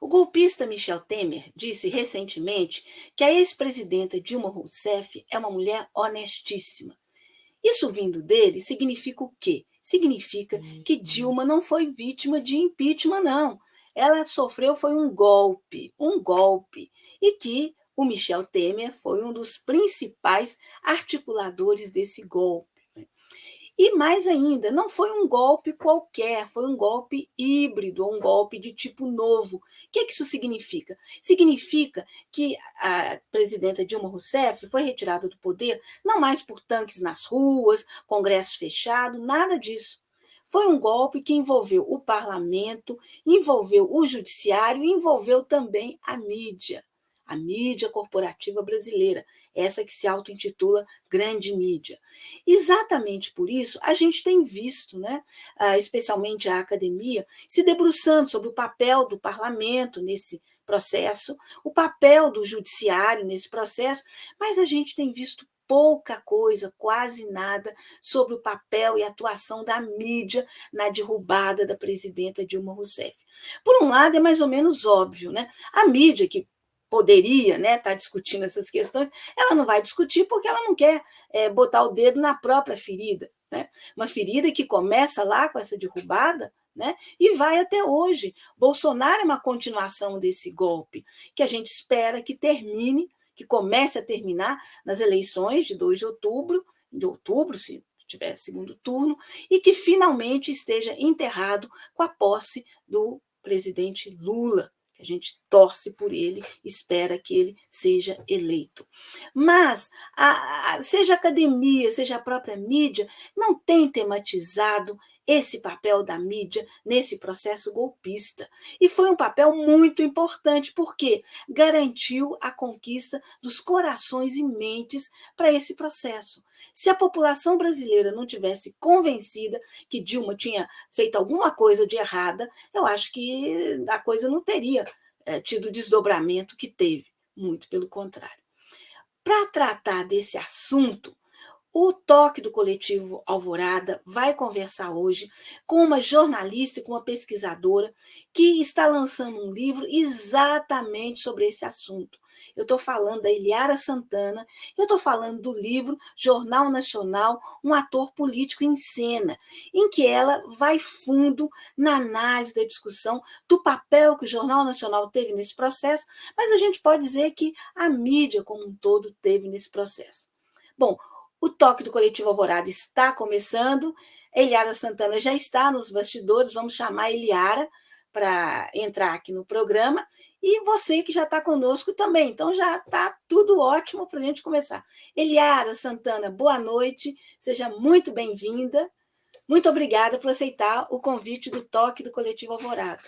O golpista Michel Temer disse recentemente que a ex-presidenta Dilma Rousseff é uma mulher honestíssima. Isso vindo dele significa o quê? Significa que Dilma não foi vítima de impeachment, não. Ela sofreu foi um golpe, e que o Michel Temer foi um dos principais articuladores desse golpe. E mais ainda, não foi um golpe qualquer, foi um golpe híbrido, um golpe de tipo novo. O que isso significa? Significa que a presidenta Dilma Rousseff foi retirada do poder não mais por tanques nas ruas, congresso fechado, nada disso. Foi um golpe que envolveu o parlamento, envolveu o judiciário e envolveu também a mídia corporativa brasileira, essa que se auto-intitula grande mídia. Exatamente por isso, a gente tem visto, né, especialmente a academia, se debruçando sobre o papel do parlamento nesse processo, o papel do judiciário nesse processo, mas a gente tem visto pouca coisa, quase nada, sobre o papel e atuação da mídia na derrubada da presidenta Dilma Rousseff. Por um lado, é mais ou menos óbvio, né? A mídia, que poderia, né, estar discutindo essas questões, ela não vai discutir porque ela não quer botar o dedo na própria ferida, né? Uma ferida que começa lá com essa derrubada, né, e vai até hoje. Bolsonaro é uma continuação desse golpe, que a gente espera que termine, que comece a terminar nas eleições de 2 de outubro, se tiver segundo turno, e que finalmente esteja enterrado com a posse do presidente Lula. A gente torce por ele, espera que ele seja eleito. Mas, seja a academia, seja a própria mídia, não tem tematizado esse papel da mídia nesse processo golpista. E foi um papel muito importante, porque garantiu a conquista dos corações e mentes para esse processo. Se a população brasileira não tivesse convencida que Dilma tinha feito alguma coisa de errada, eu acho que a coisa não teria tido o desdobramento que teve, muito pelo contrário. Para tratar desse assunto, o Toque do Coletivo Alvorada vai conversar hoje com uma jornalista e com uma pesquisadora que está lançando um livro exatamente sobre esse assunto. Eu estou falando da Eliara Santana, eu estou falando do livro Jornal Nacional, um ator político em cena, em que ela vai fundo na análise da discussão do papel que o Jornal Nacional teve nesse processo, mas a gente pode dizer que a mídia como um todo teve nesse processo. Bom, o Toque do Coletivo Alvorada está começando, Eliara Santana já está nos bastidores, vamos chamar a Eliara para entrar aqui no programa, e você que já está conosco também, então já está tudo ótimo para a gente começar. Eliara Santana, boa noite, seja muito bem-vinda, muito obrigada por aceitar o convite do Toque do Coletivo Alvorada.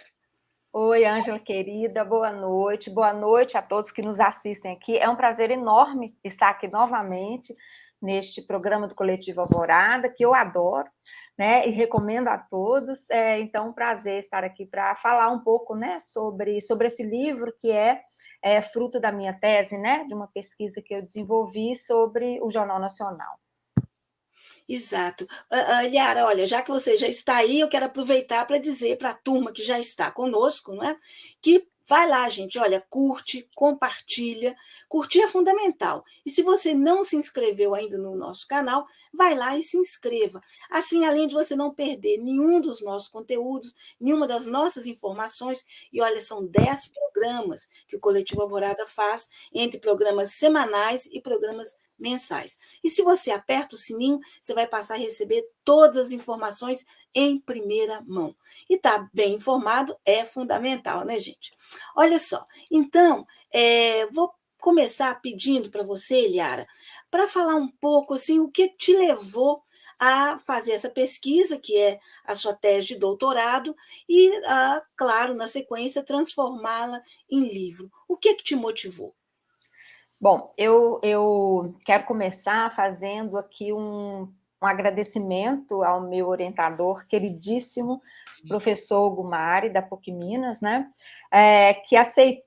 Oi, Ângela, querida, boa noite a todos que nos assistem aqui. É um prazer enorme estar aqui novamente neste programa do Coletivo Alvorada, que eu adoro, né, e recomendo a todos. Então, um prazer estar aqui para falar um pouco, né, sobre esse livro que é fruto da minha tese, né, de uma pesquisa que eu desenvolvi sobre o Jornal Nacional. Exato. Liara, olha, já que você já está aí, eu quero aproveitar para dizer para a turma que já está conosco, não é? Que vai lá, gente, olha, curte, compartilha. Curtir é fundamental. E se você não se inscreveu ainda no nosso canal, vai lá e se inscreva. Assim, além de você não perder nenhum dos nossos conteúdos, nenhuma das nossas informações, e olha, são 10 programas que o Coletivo Alvorada faz, entre programas semanais e programas mensais. E se você aperta o sininho, você vai passar a receber todas as informações em primeira mão. E estar bem informado é fundamental, né, gente? Olha só, então, vou começar pedindo para você, Eliara, para falar um pouco assim, o que te levou a fazer essa pesquisa, que é a sua tese de doutorado, e, claro, na sequência, transformá-la em livro. O que te motivou? Bom, eu quero começar fazendo aqui uma um agradecimento ao meu orientador queridíssimo, professor Gumari, da PUC Minas, né, que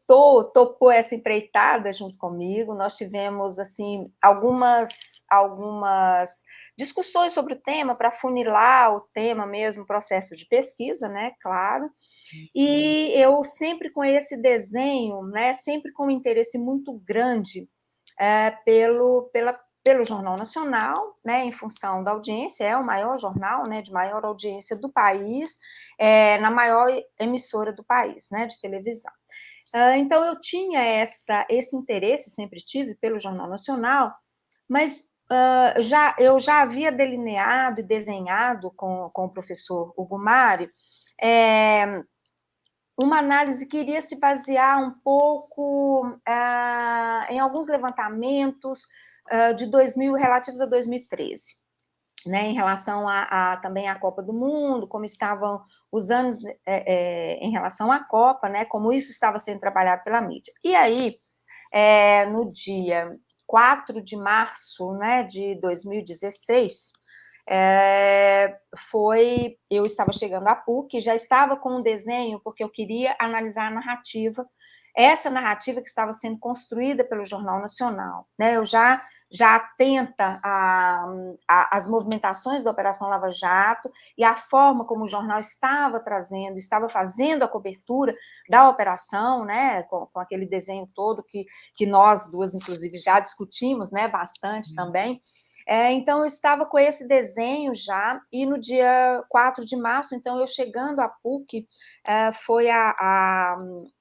topou essa empreitada junto comigo. Nós tivemos, assim, algumas discussões sobre o tema, para funilar o tema mesmo, processo de pesquisa, né, claro, e eu sempre com esse desenho, né, sempre com um interesse muito grande pelo Jornal Nacional, né, em função da audiência, é o maior jornal, né, de maior audiência do país, na maior emissora do país, né, de televisão. Então, eu tinha esse interesse, sempre tive, pelo Jornal Nacional, mas eu já havia delineado e desenhado com o professor Hugo Mari uma análise que iria se basear um pouco em alguns levantamentos de 2000 relativos a 2013, né, em relação também à Copa do Mundo, como estavam os anos em relação à Copa, né, como isso estava sendo trabalhado pela mídia. E aí, no dia 4 de março, né, de 2016, eu estava chegando à PUC, já estava com um desenho, porque eu queria analisar a narrativa, essa narrativa que estava sendo construída pelo Jornal Nacional, né? Eu já atenta às movimentações da Operação Lava Jato e a forma como o jornal estava fazendo a cobertura da operação, né? Com aquele desenho todo que nós duas, inclusive, já discutimos, né? Bastante também. Então, eu estava com esse desenho já, e no dia 4 de março, então, eu chegando à PUC,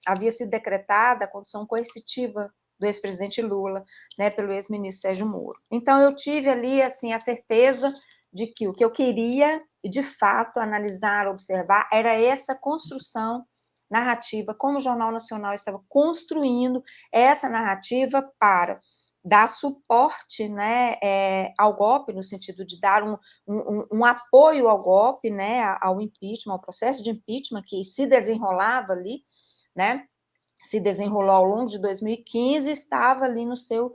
havia sido decretada a condição coercitiva do ex-presidente Lula, né, pelo ex-ministro Sérgio Moro. Então, eu tive ali, assim, a certeza de que o que eu queria, de fato, analisar, observar, era essa construção narrativa, como o Jornal Nacional estava construindo essa narrativa para dar suporte, né, ao golpe, no sentido de dar um apoio ao golpe, né, ao impeachment, ao processo de impeachment que se desenrolava ali, né, se desenrolou ao longo de 2015, estava ali no seu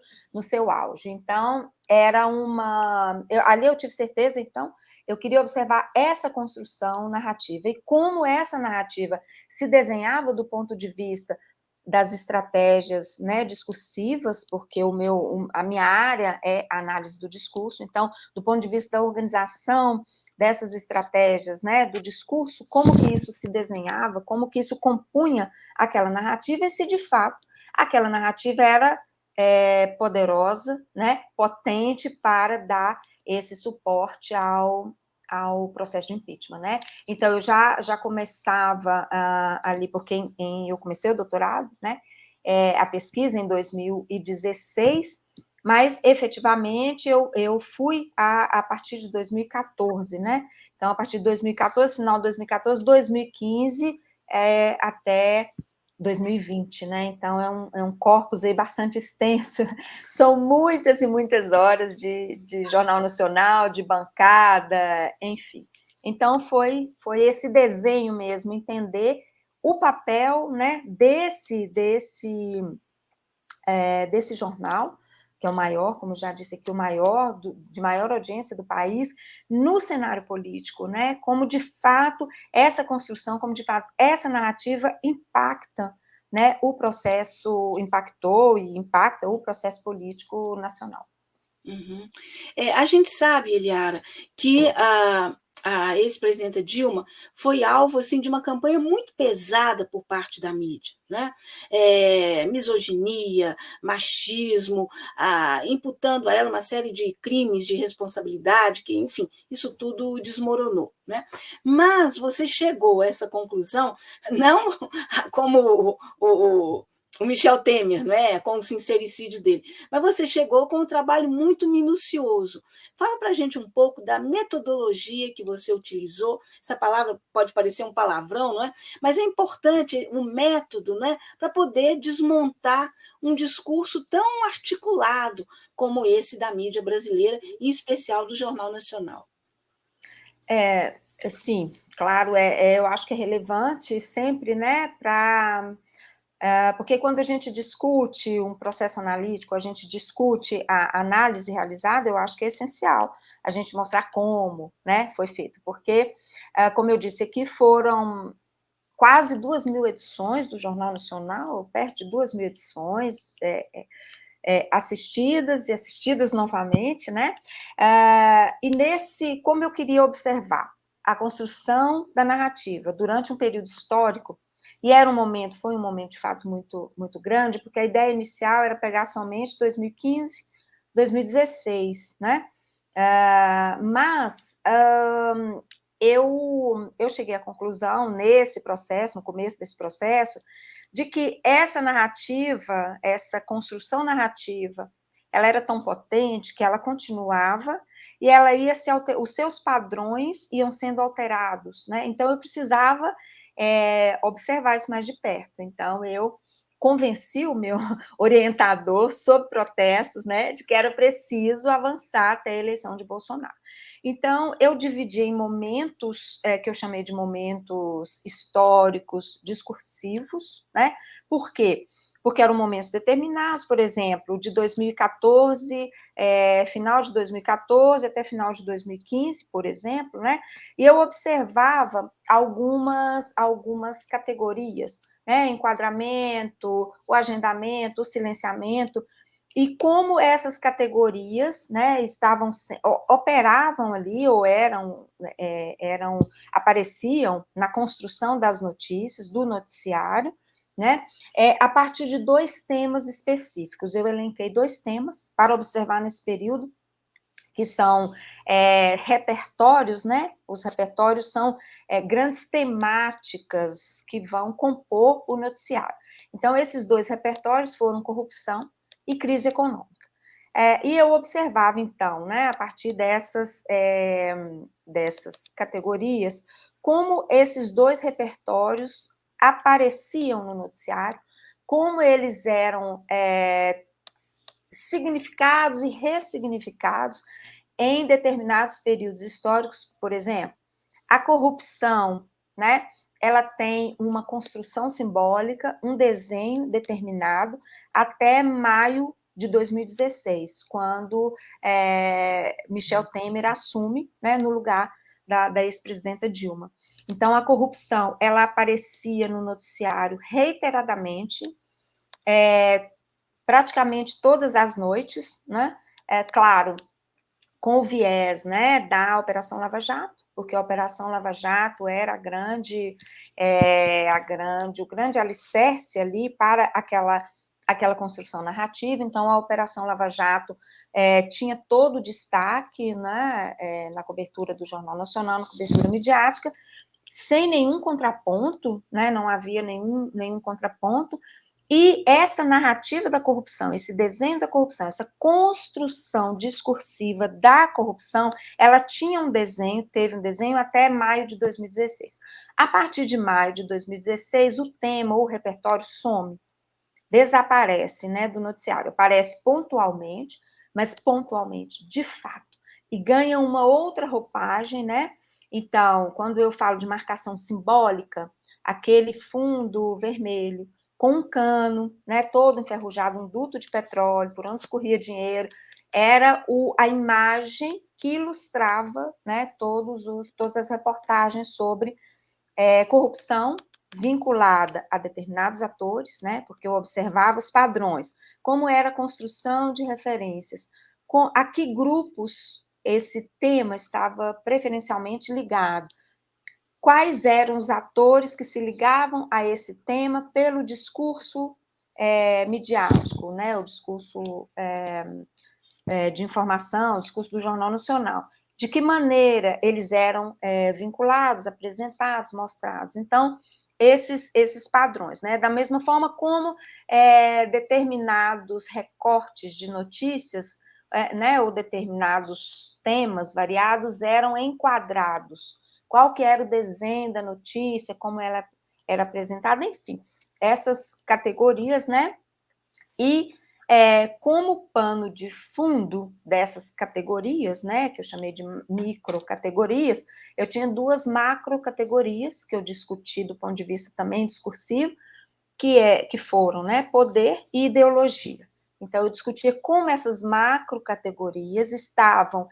auge. Então, ali eu tive certeza, então, eu queria observar essa construção narrativa e como essa narrativa se desenhava do ponto de vista das estratégias, né, discursivas, porque a minha área é a análise do discurso, então, do ponto de vista da organização dessas estratégias, né, do discurso, como que isso se desenhava, como que isso compunha aquela narrativa, e se de fato aquela narrativa era poderosa, né, potente para dar esse suporte ao processo de impeachment, né? Então, eu já começava ali, porque eu comecei o doutorado, né? A pesquisa em 2016, mas, efetivamente, eu fui a partir de 2014, né? Então, a partir de 2014, final de 2014, 2015, até 2020, né? Então, é um corpus aí bastante extenso, são muitas e muitas horas de Jornal Nacional, de bancada, enfim. Então, foi esse desenho mesmo, entender o papel, né, desse jornal, que é o maior, como já disse aqui, o maior, de maior audiência do país, no cenário político, né? Como de fato essa construção, como de fato essa narrativa impacta, né, impactou e impacta o processo político nacional. Uhum. A gente sabe, Eliara, que a ex-presidenta Dilma foi alvo assim, de uma campanha muito pesada por parte da mídia, né? Misoginia, machismo, imputando a ela uma série de crimes de responsabilidade, que, enfim, isso tudo desmoronou, né? Mas você chegou a essa conclusão, não como o Michel Temer, né, com o sincericídio dele, mas você chegou com um trabalho muito minucioso. Fala para a gente um pouco da metodologia que você utilizou. Essa palavra pode parecer um palavrão, não é? Mas é importante um método, né, para poder desmontar um discurso tão articulado como esse da mídia brasileira, em especial do Jornal Nacional. Sim, claro, eu acho que é relevante sempre, né, para Porque quando a gente discute um processo analítico, a gente discute a análise realizada, eu acho que é essencial a gente mostrar como, né, foi feito, porque, como eu disse aqui, foram quase 2.000 edições do Jornal Nacional, perto de 2.000 edições, assistidas e assistidas novamente, né? E como eu queria observar a construção da narrativa durante um período histórico, e foi um momento de fato muito, muito grande, porque a ideia inicial era pegar somente 2015, 2016, né? Mas eu cheguei à conclusão nesse processo, no começo desse processo, de que essa narrativa, essa construção narrativa, ela era tão potente que ela continuava e ela ia os seus padrões iam sendo alterados, né? Então eu precisava observar isso mais de perto. Então eu convenci o meu orientador, sob protestos, né, de que era preciso avançar até a eleição de Bolsonaro. Então, eu dividi em momentos que eu chamei de momentos históricos, discursivos, né? Por quê? Porque eram momentos determinados, por exemplo, de 2014, final de 2014 até final de 2015, por exemplo, né? E eu observava algumas categorias, né? Enquadramento, o agendamento, o silenciamento, e como essas categorias, né, operavam ali ou apareciam na construção das notícias, do noticiário, né, a partir de 2 temas específicos. Eu elenquei 2 temas para observar nesse período, que são repertórios, né? Os repertórios são grandes temáticas que vão compor o noticiário. Então, esses 2 repertórios foram corrupção e crise econômica. E eu observava, então, né, a partir dessas categorias, como esses 2 repertórios apareciam no noticiário, como eles eram significados e ressignificados em determinados períodos históricos. Por exemplo, a corrupção, né? Ela tem uma construção simbólica, um desenho determinado até maio de 2016, quando Michel Temer assume, né, no lugar da ex-presidenta Dilma. Então, a corrupção, ela aparecia no noticiário reiteradamente, praticamente todas as noites, né? Claro, com o viés, né, da Operação Lava Jato, porque a Operação Lava Jato era o grande alicerce ali para aquela construção narrativa. Então, a Operação Lava Jato tinha todo o destaque, né, na cobertura do Jornal Nacional, na cobertura midiática, sem nenhum contraponto, né, não havia nenhum contraponto. E essa narrativa da corrupção, esse desenho da corrupção, essa construção discursiva da corrupção, ela teve um desenho até maio de 2016. A partir de maio de 2016, o tema, o repertório some, desaparece, né, do noticiário. Aparece pontualmente, mas pontualmente, de fato, e ganha uma outra roupagem, né? Então, quando eu falo de marcação simbólica, aquele fundo vermelho com um cano, né, todo enferrujado, um duto de petróleo, por onde escorria dinheiro, era a imagem que ilustrava, né, todas as reportagens sobre corrupção vinculada a determinados atores, né, porque eu observava os padrões, como era a construção de referências, a que grupos esse tema estava preferencialmente ligado, quais eram os atores que se ligavam a esse tema pelo discurso midiático, né, o discurso de informação, o discurso do Jornal Nacional, de que maneira eles eram vinculados, apresentados, mostrados. Então, esses padrões, né? Da mesma forma como determinados recortes de notícias, né, ou determinados temas variados eram enquadrados, qual que era o desenho da notícia, como ela era apresentada, enfim, essas categorias, né? E como pano de fundo dessas categorias, né, que eu chamei de microcategorias, eu tinha 2 macrocategorias que eu discuti do ponto de vista também discursivo, que foram, né, poder e ideologia. Então, eu discutia como essas macrocategorias estavam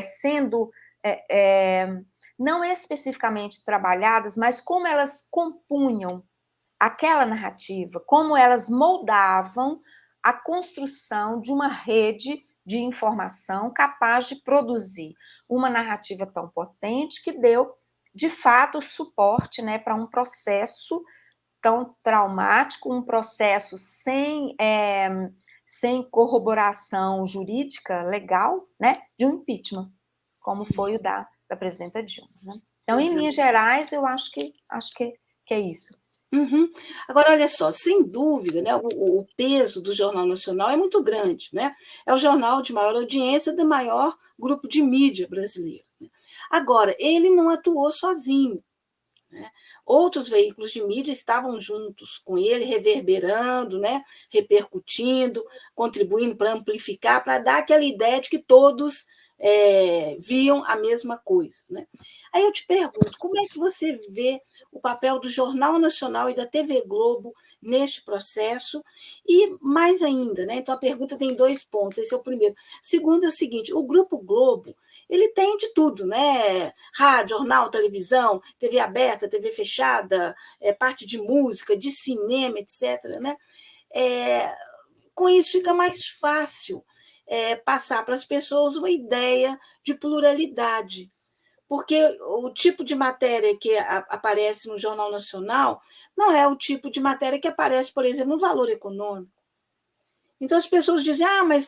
sendo não especificamente trabalhadas, mas como elas compunham aquela narrativa, como elas moldavam a construção de uma rede de informação capaz de produzir uma narrativa tão potente que deu, de fato, suporte, né, para um processo tão traumático, um processo sem corroboração jurídica legal, né, de um impeachment, como foi o da presidenta Dilma. Né? Então, em linhas gerais, eu acho que é isso. Uhum. Agora, olha só, sem dúvida, né, o peso do Jornal Nacional é muito grande. Né? É o jornal de maior audiência do maior grupo de mídia brasileiro. Né? Agora, ele não atuou sozinho. Né? Outros veículos de mídia estavam juntos com ele, reverberando, né, repercutindo, contribuindo para amplificar, para dar aquela ideia de que todos viam a mesma coisa. Né? Aí eu te pergunto, como é que você vê o papel do Jornal Nacional e da TV Globo neste processo? E mais ainda, né? Então a pergunta tem 2 pontos, esse é o primeiro. Segundo é o seguinte, o Grupo Globo, ele tem de tudo, né? Rádio, jornal, televisão, TV aberta, TV fechada, parte de música, de cinema, etc. Né? Com isso fica mais fácil passar para as pessoas uma ideia de pluralidade, porque o tipo de matéria que aparece no Jornal Nacional não é o tipo de matéria que aparece, por exemplo, no Valor Econômico. Então as pessoas dizem, mas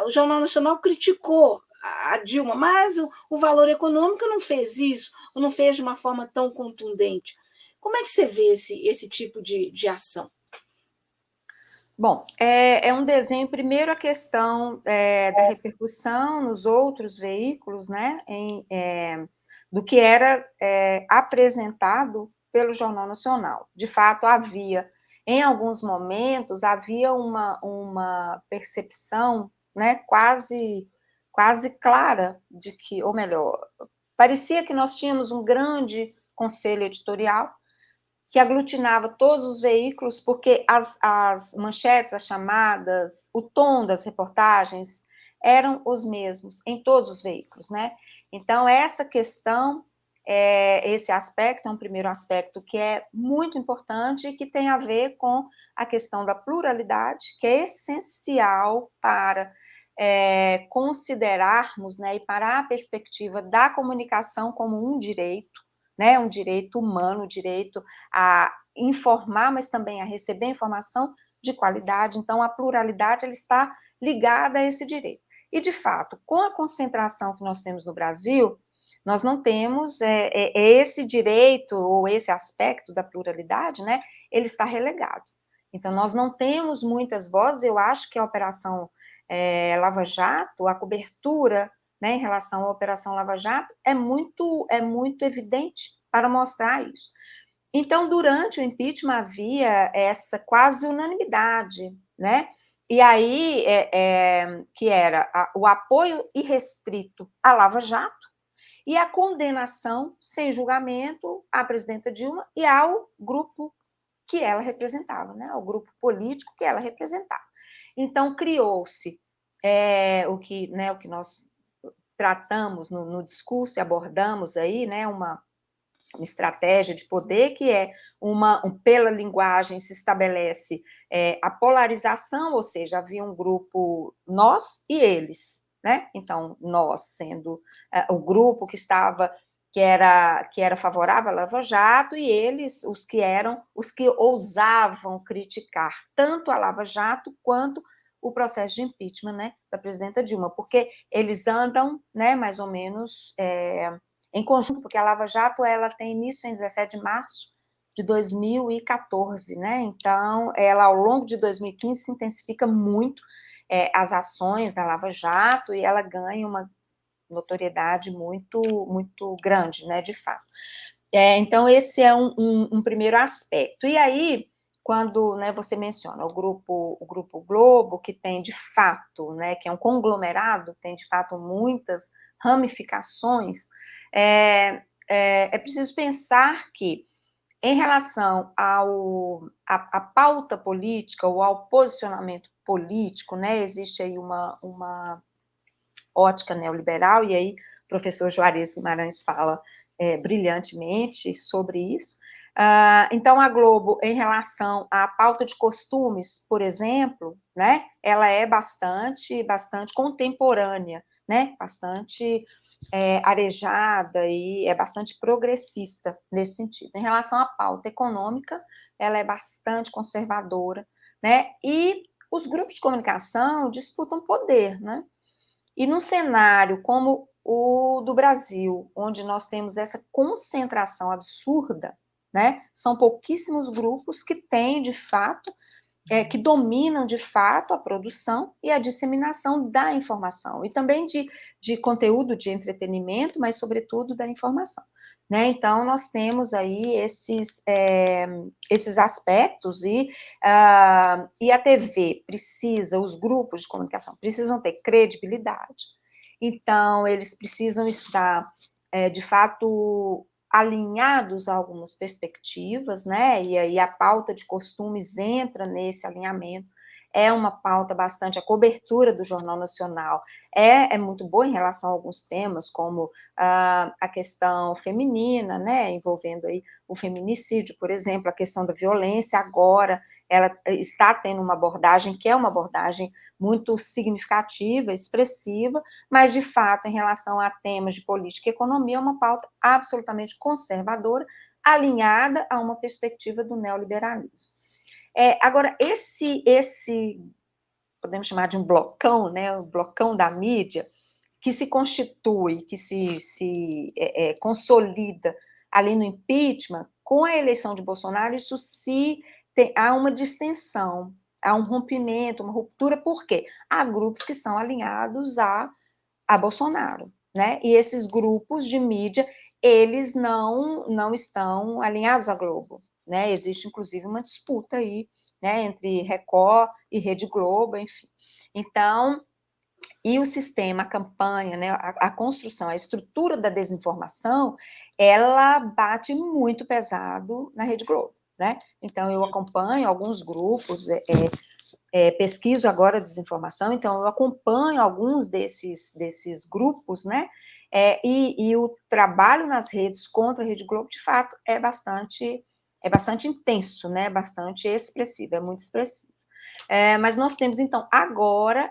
o Jornal Nacional criticou a Dilma, mas o Valor Econômico não fez isso, ou não fez de uma forma tão contundente. Como é que você vê esse tipo de ação? Bom, é um desenho, primeiro a questão da repercussão nos outros veículos, né, do que era apresentado pelo Jornal Nacional. De fato, em alguns momentos, havia uma percepção, né, quase clara de que, ou melhor, parecia que nós tínhamos um grande conselho editorial que aglutinava todos os veículos, porque as manchetes, as chamadas, o tom das reportagens eram os mesmos em todos os veículos, né? Então, essa questão, esse aspecto é um primeiro aspecto que é muito importante e que tem a ver com a questão da pluralidade, que é essencial para considerarmos, né, e para a perspectiva da comunicação como um direito, né, um direito humano, direito a informar, mas também a receber informação de qualidade. Então, a pluralidade ela está ligada a esse direito. E, de fato, com a concentração que nós temos no Brasil, nós não temos esse direito ou esse aspecto da pluralidade, né, ele está relegado. Então, nós não temos muitas vozes, eu acho que a Operação Lava Jato, a cobertura, né, em relação à Operação Lava Jato, é muito evidente para mostrar isso. Então, durante o impeachment havia essa quase unanimidade, né? E aí, que era o apoio irrestrito à Lava Jato e a condenação sem julgamento à presidenta Dilma e ao grupo que ela representava, né? Ao grupo político que ela representava. Então, criou-se o que nós tratamos no discurso e abordamos aí, né, uma estratégia de poder, que é pela linguagem se estabelece a polarização, ou seja, havia um grupo nós e eles, né? Então, nós sendo o grupo que era favorável à Lava Jato, e eles, os que ousavam criticar tanto a Lava Jato quanto o processo de impeachment, né, da presidenta Dilma, porque eles andam, né, mais ou menos em conjunto, porque a Lava Jato ela tem início em 17 de março de 2014, né? Então, ela ao longo de 2015 se intensifica muito as ações da Lava Jato e ela ganha uma notoriedade muito grande, né? De fato. Então, esse é um primeiro aspecto. E aí, quando, né, você menciona o grupo Globo, que tem de fato, né, que é um conglomerado, tem de fato muitas ramificações, é preciso pensar que Em relação à pauta política ou ao posicionamento político, né, existe aí uma ótica neoliberal, e aí o professor Juarez Guimarães fala brilhantemente sobre isso. Então, a Globo, em relação à pauta de costumes, por exemplo, né, ela é bastante contemporânea, né, bastante arejada e é bastante progressista nesse sentido. Em relação à pauta econômica, ela é bastante conservadora, né, e os grupos de comunicação disputam poder, né, e num cenário como o do Brasil, onde nós temos essa concentração absurda, né, são pouquíssimos grupos que têm, de fato, que dominam, de fato, a produção e a disseminação da informação, e também de conteúdo de entretenimento, mas, sobretudo, da informação. Né? Então, nós temos aí esses aspectos, e a TV precisa, os grupos de comunicação precisam ter credibilidade, então, eles precisam estar, de fato, alinhados a algumas perspectivas, né, e aí a pauta de costumes entra nesse alinhamento, é uma pauta bastante, a cobertura do Jornal Nacional é muito boa em relação a alguns temas, como a questão feminina, né, envolvendo aí o feminicídio, por exemplo, a questão da violência, agora ela está tendo uma abordagem que é uma abordagem muito significativa, expressiva, mas, de fato, em relação a temas de política e economia, é uma pauta absolutamente conservadora, alinhada a uma perspectiva do neoliberalismo. Agora, podemos chamar de um blocão, né, o blocão da mídia, que se constitui, que se consolida ali no impeachment, com a eleição de Bolsonaro, há uma distensão, há um rompimento, uma ruptura, por quê? Há grupos que são alinhados a Bolsonaro, né? E esses grupos de mídia, eles não estão alinhados à Globo, né? Existe, inclusive, uma disputa aí, né, entre Record e Rede Globo, enfim. Então, e o sistema, a campanha, né, a construção, a estrutura da desinformação, ela bate muito pesado na Rede Globo, né? Então, eu acompanho alguns grupos, pesquiso agora desinformação, então eu acompanho alguns desses grupos, né? E o trabalho nas redes contra a Rede Globo, de fato, é bastante intenso, né? Bastante expressivo, é muito expressivo. Mas nós temos, então, agora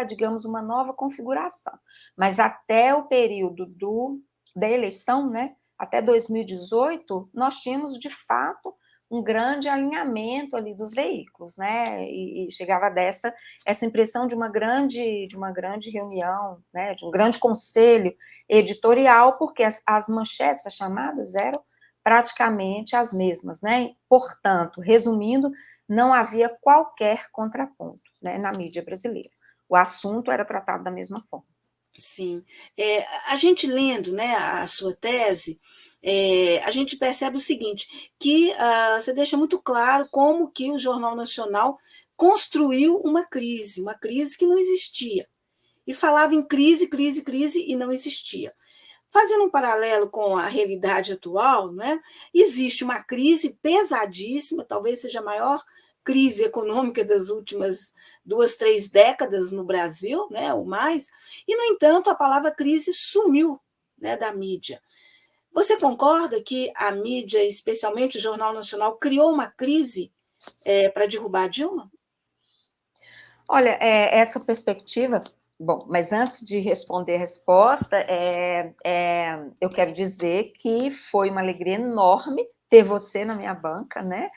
digamos, uma nova configuração. Mas até o período da eleição, né? Até 2018, nós tínhamos, de fato, um grande alinhamento ali dos veículos, né? E chegava essa impressão de uma grande reunião, né? De um grande conselho editorial, porque as manchetes, as chamadas, eram praticamente as mesmas, né? Portanto, resumindo, não havia qualquer contraponto, né, na mídia brasileira. O assunto era tratado da mesma forma. Sim. A gente lendo, né, a sua tese, a gente percebe o seguinte, que você deixa muito claro como que o Jornal Nacional construiu uma crise que não existia. E falava em crise, crise, crise, e não existia. Fazendo um paralelo com a realidade atual, né, existe uma crise pesadíssima, talvez seja a maior crise econômica das últimas 2, 3 décadas no Brasil, né, ou mais, e, no entanto, a palavra crise sumiu, né, da mídia. Você concorda que a mídia, especialmente o Jornal Nacional, criou uma crise para derrubar a Dilma? Olha, essa perspectiva. Bom, mas antes de responder a resposta, eu quero dizer que foi uma alegria enorme ter você na minha banca, né?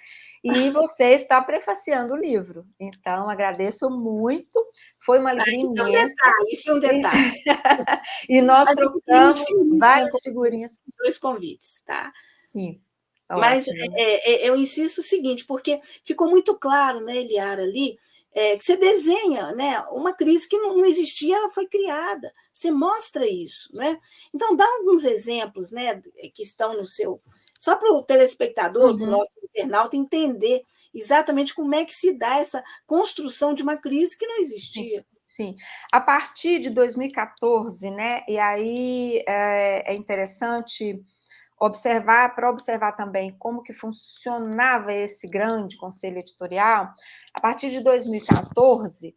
E você está prefaciando o livro. Então, agradeço muito. Foi uma alegria imensa. Isso é um detalhe. E nós Mas eu fiquei muito trocamos feliz várias figurinhas. com os 2 convites, tá? Sim, Mas ótimo. eu insisto o seguinte, porque ficou muito claro, né, Eliara, ali, que você desenha, né, uma crise que não existia, ela foi criada. Você mostra isso, né? Então, dá alguns exemplos, né, que estão no seu... Só para o telespectador, para o nosso internauta, entender exatamente como é que se dá essa construção de uma crise que não existia. Sim. A partir de 2014, né, e aí é interessante para observar também como que funcionava esse grande conselho editorial, a partir de 2014,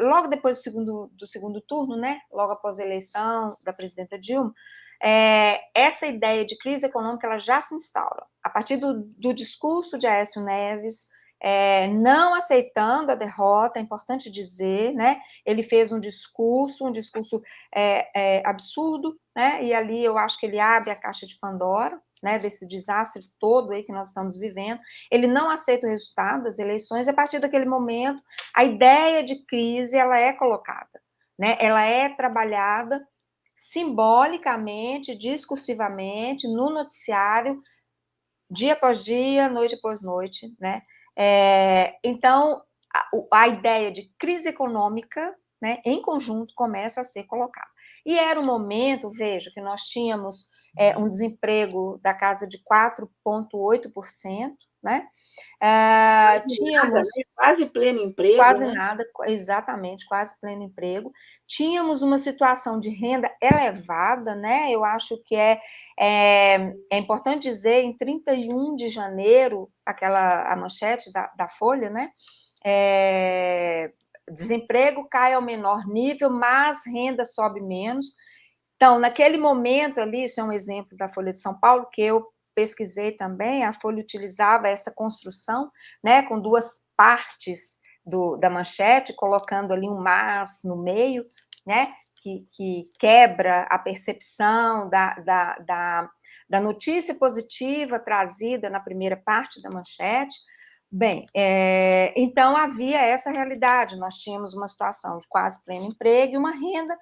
logo depois do segundo turno, né, logo após a eleição da presidenta Dilma, essa ideia de crise econômica ela já se instaura. A partir do discurso de Aécio Neves, não aceitando a derrota, é importante dizer, né? Ele fez um discurso absurdo, né? E ali eu acho que ele abre a caixa de Pandora, né? Desse desastre todo aí que nós estamos vivendo. Ele não aceita o resultado das eleições, e a partir daquele momento, a ideia de crise, ela é colocada, né? Ela é trabalhada simbolicamente, discursivamente, no noticiário, dia após dia, noite após noite, né? Então, a ideia de crise econômica, né, em conjunto, começa a ser colocada. E era um momento, veja, que nós tínhamos um desemprego da casa de 4,8%, né? Tínhamos... Nada, né? Quase pleno emprego, quase né? nada, exatamente, quase pleno emprego. Tínhamos uma situação de renda elevada, né? Eu acho que é importante dizer, em 31 de janeiro, a manchete da Folha, né? Desemprego cai ao menor nível, mas renda sobe menos. Então, naquele momento ali, isso é um exemplo da Folha de São Paulo, que eu pesquisei também, a Folha utilizava essa construção, né, com duas partes da manchete, colocando ali um mas no meio, né, que quebra a percepção da notícia positiva trazida na primeira parte da manchete. Bem, então havia essa realidade, nós tínhamos uma situação de quase pleno emprego e uma renda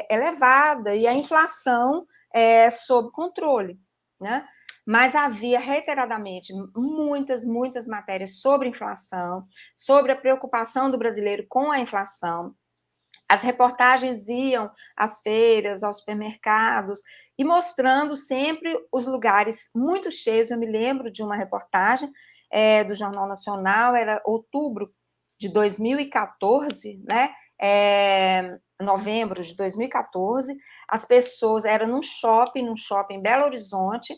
elevada, e a inflação sob controle, né? Mas havia reiteradamente muitas matérias sobre inflação, sobre a preocupação do brasileiro com a inflação. As reportagens iam às feiras, aos supermercados, e mostrando sempre os lugares muito cheios. Eu me lembro de uma reportagem do Jornal Nacional, era outubro de 2014, né? Novembro de 2014, as pessoas, era num shopping em Belo Horizonte,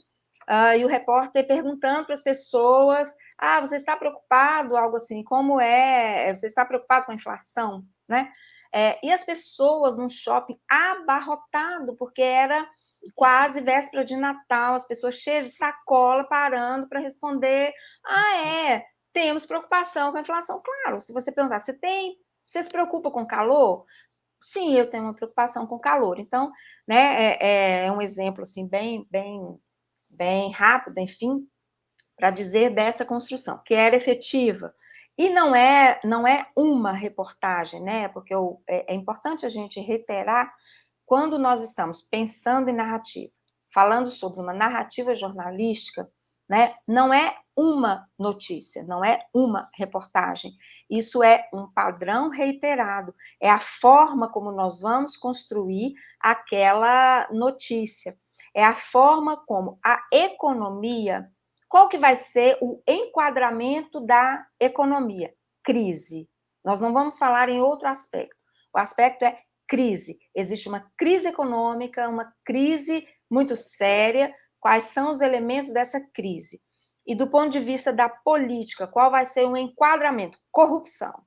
e o repórter perguntando para as pessoas, você está preocupado, algo assim, como você está preocupado com a inflação, né? E as pessoas num shopping abarrotado, porque era quase véspera de Natal, as pessoas cheias de sacola, parando para responder, temos preocupação com a inflação. Claro, se você perguntar, você se preocupa com calor? Sim, eu tenho uma preocupação com calor. Então, né, é um exemplo assim, bem rápido, enfim, para dizer dessa construção, que era efetiva. E não é uma reportagem, né? Porque é importante a gente reiterar, quando nós estamos pensando em narrativa, falando sobre uma narrativa jornalística, né? Não é uma notícia, não é uma reportagem. Isso é um padrão reiterado, é a forma como nós vamos construir aquela notícia, é a forma como a economia. Qual que vai ser o enquadramento da economia? Crise. Nós não vamos falar em outro aspecto. O aspecto é crise. Existe uma crise econômica, uma crise muito séria. Quais são os elementos dessa crise? E do ponto de vista da política, qual vai ser o enquadramento? Corrupção.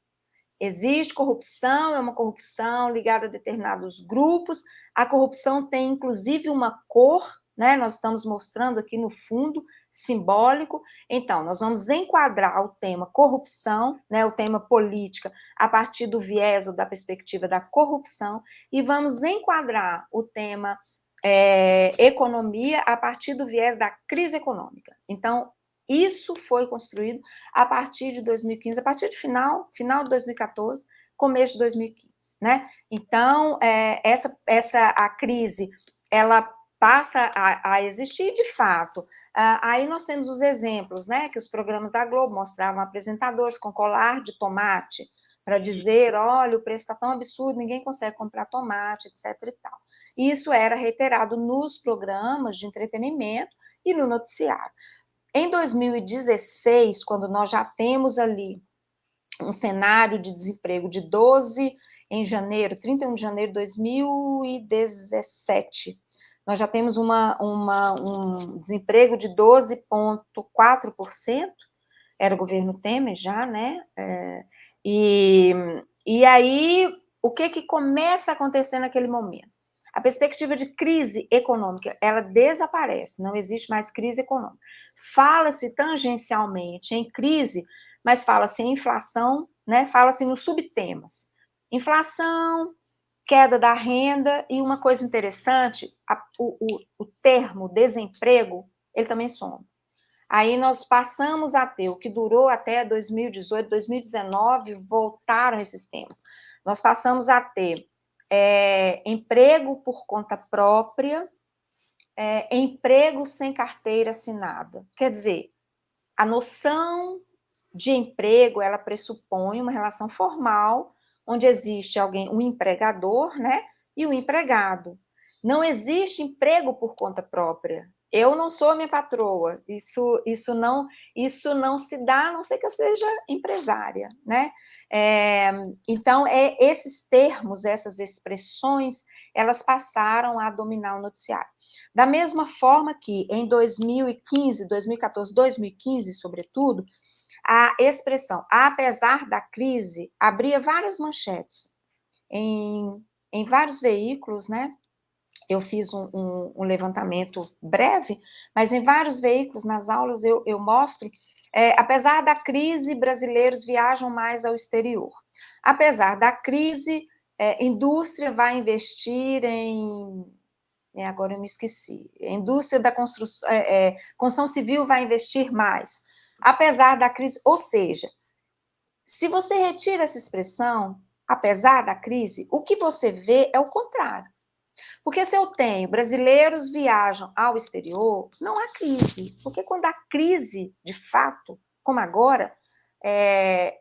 Existe corrupção, é uma corrupção ligada a determinados grupos. A corrupção tem, inclusive, uma cor, né? Nós estamos mostrando aqui no fundo simbólico. Então, nós vamos enquadrar o tema corrupção, né? O tema política, a partir do viés ou da perspectiva da corrupção, e vamos enquadrar o tema economia a partir do viés da crise econômica. Então, isso foi construído a partir de 2015, a partir de final de 2014, começo de 2015, né? Então, a crise, ela passa a existir de fato. Aí nós temos os exemplos, né? Que os programas da Globo mostravam apresentadores com colar de tomate, para dizer, olha, o preço está tão absurdo, ninguém consegue comprar tomate, etc. e tal. E isso era reiterado nos programas de entretenimento e no noticiário. Em 2016, quando nós já temos ali um cenário de desemprego de 12 em janeiro, 31 de janeiro de 2017, nós já temos um desemprego de 12,4%, era o governo Temer já, né? E aí, o que começa a acontecer naquele momento? A perspectiva de crise econômica, ela desaparece, não existe mais crise econômica. Fala-se tangencialmente em crise, mas fala-se em inflação, né? Fala-se nos subtemas. Inflação, queda da renda e uma coisa interessante, o termo desemprego, ele também some. Aí nós passamos a ter, o que durou até 2018, 2019, voltaram esses temas. Nós passamos a ter emprego por conta própria, emprego sem carteira assinada. Quer dizer, a noção de emprego, ela pressupõe uma relação formal, onde existe alguém, um empregador, né, e um empregado. Não existe emprego por conta própria. Eu não sou minha patroa. Isso não se dá, a não ser que eu seja empresária, né? Então, esses termos, essas expressões, elas passaram a dominar o noticiário. Da mesma forma que em 2015, 2014, 2015, sobretudo, a expressão apesar da crise abria várias manchetes em vários veículos, né? Eu fiz um levantamento breve, mas em vários veículos, nas aulas, eu mostro, apesar da crise, brasileiros viajam mais ao exterior. Apesar da crise, indústria vai investir agora eu me esqueci. A indústria da construção civil vai investir mais. Apesar da crise, ou seja, se você retira essa expressão, apesar da crise, o que você vê é o contrário. Porque se eu tenho brasileiros viajam ao exterior, não há crise. Porque quando há crise, de fato, como agora,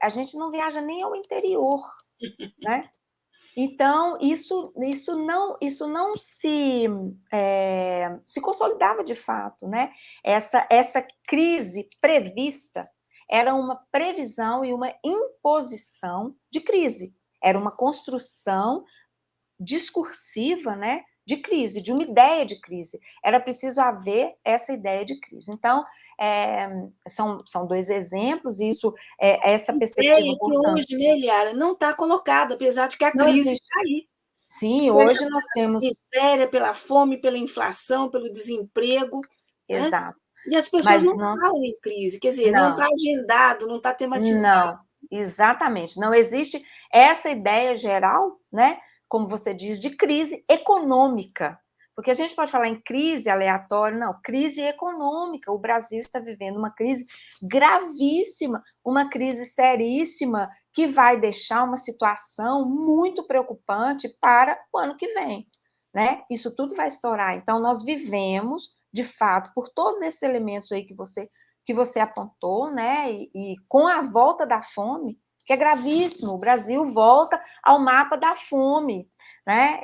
a gente não viaja nem ao interior, né? Então, isso não se consolidava de fato, né? Essa crise prevista era uma previsão e uma imposição de crise. Era uma construção discursiva, né, de crise, de uma ideia de crise. Era preciso haver essa ideia de crise. Então, são dois exemplos, essa perspectiva... Ideia que hoje, né, Eliara, não está colocada, apesar de que a Não crise existe. está aí. Sim, hoje nós temos... Miséria, pela fome, pela inflação, pelo desemprego, né? Exato. E as pessoas Mas não falam em crise, quer dizer, não não, está agendado, não está tematizado. não, exatamente. Não existe essa ideia geral, né, como você diz, de crise econômica. Porque a gente pode falar em crise aleatória, não, crise econômica. O Brasil está vivendo uma crise gravíssima, uma crise seríssima, que vai deixar uma situação muito preocupante para o ano que vem, né? Isso tudo vai estourar. Então, nós vivemos, de fato, por todos esses elementos aí que você apontou, né? E com a volta da fome, que é gravíssimo, o Brasil volta ao mapa da fome, né?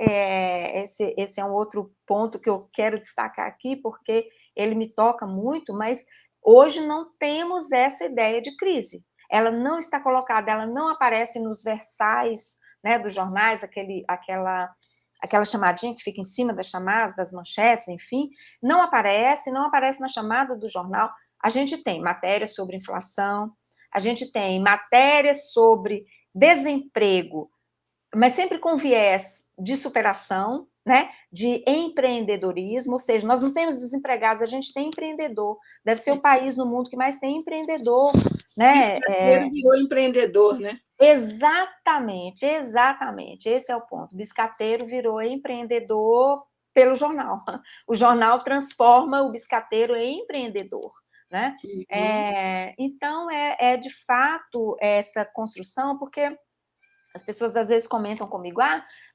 Esse é um outro ponto que eu quero destacar aqui, porque ele me toca muito, mas hoje não temos essa ideia de crise. Ela não está colocada, ela não aparece nos versais, né, dos jornais, aquela chamadinha que fica em cima das chamadas, das manchetes, enfim, não aparece na chamada do jornal. A gente tem matérias sobre inflação, a gente tem matérias sobre desemprego, mas sempre com viés de superação, né, de empreendedorismo, ou seja, nós não temos desempregados, a gente tem empreendedor. Deve ser o país no mundo que mais tem empreendedor, né? Biscateiro virou empreendedor, né? Exatamente, exatamente. Esse é o ponto. Biscateiro virou empreendedor pelo jornal. O jornal transforma o biscateiro em empreendedor, né? Uhum. Então, de fato essa construção, porque as pessoas às vezes comentam comigo,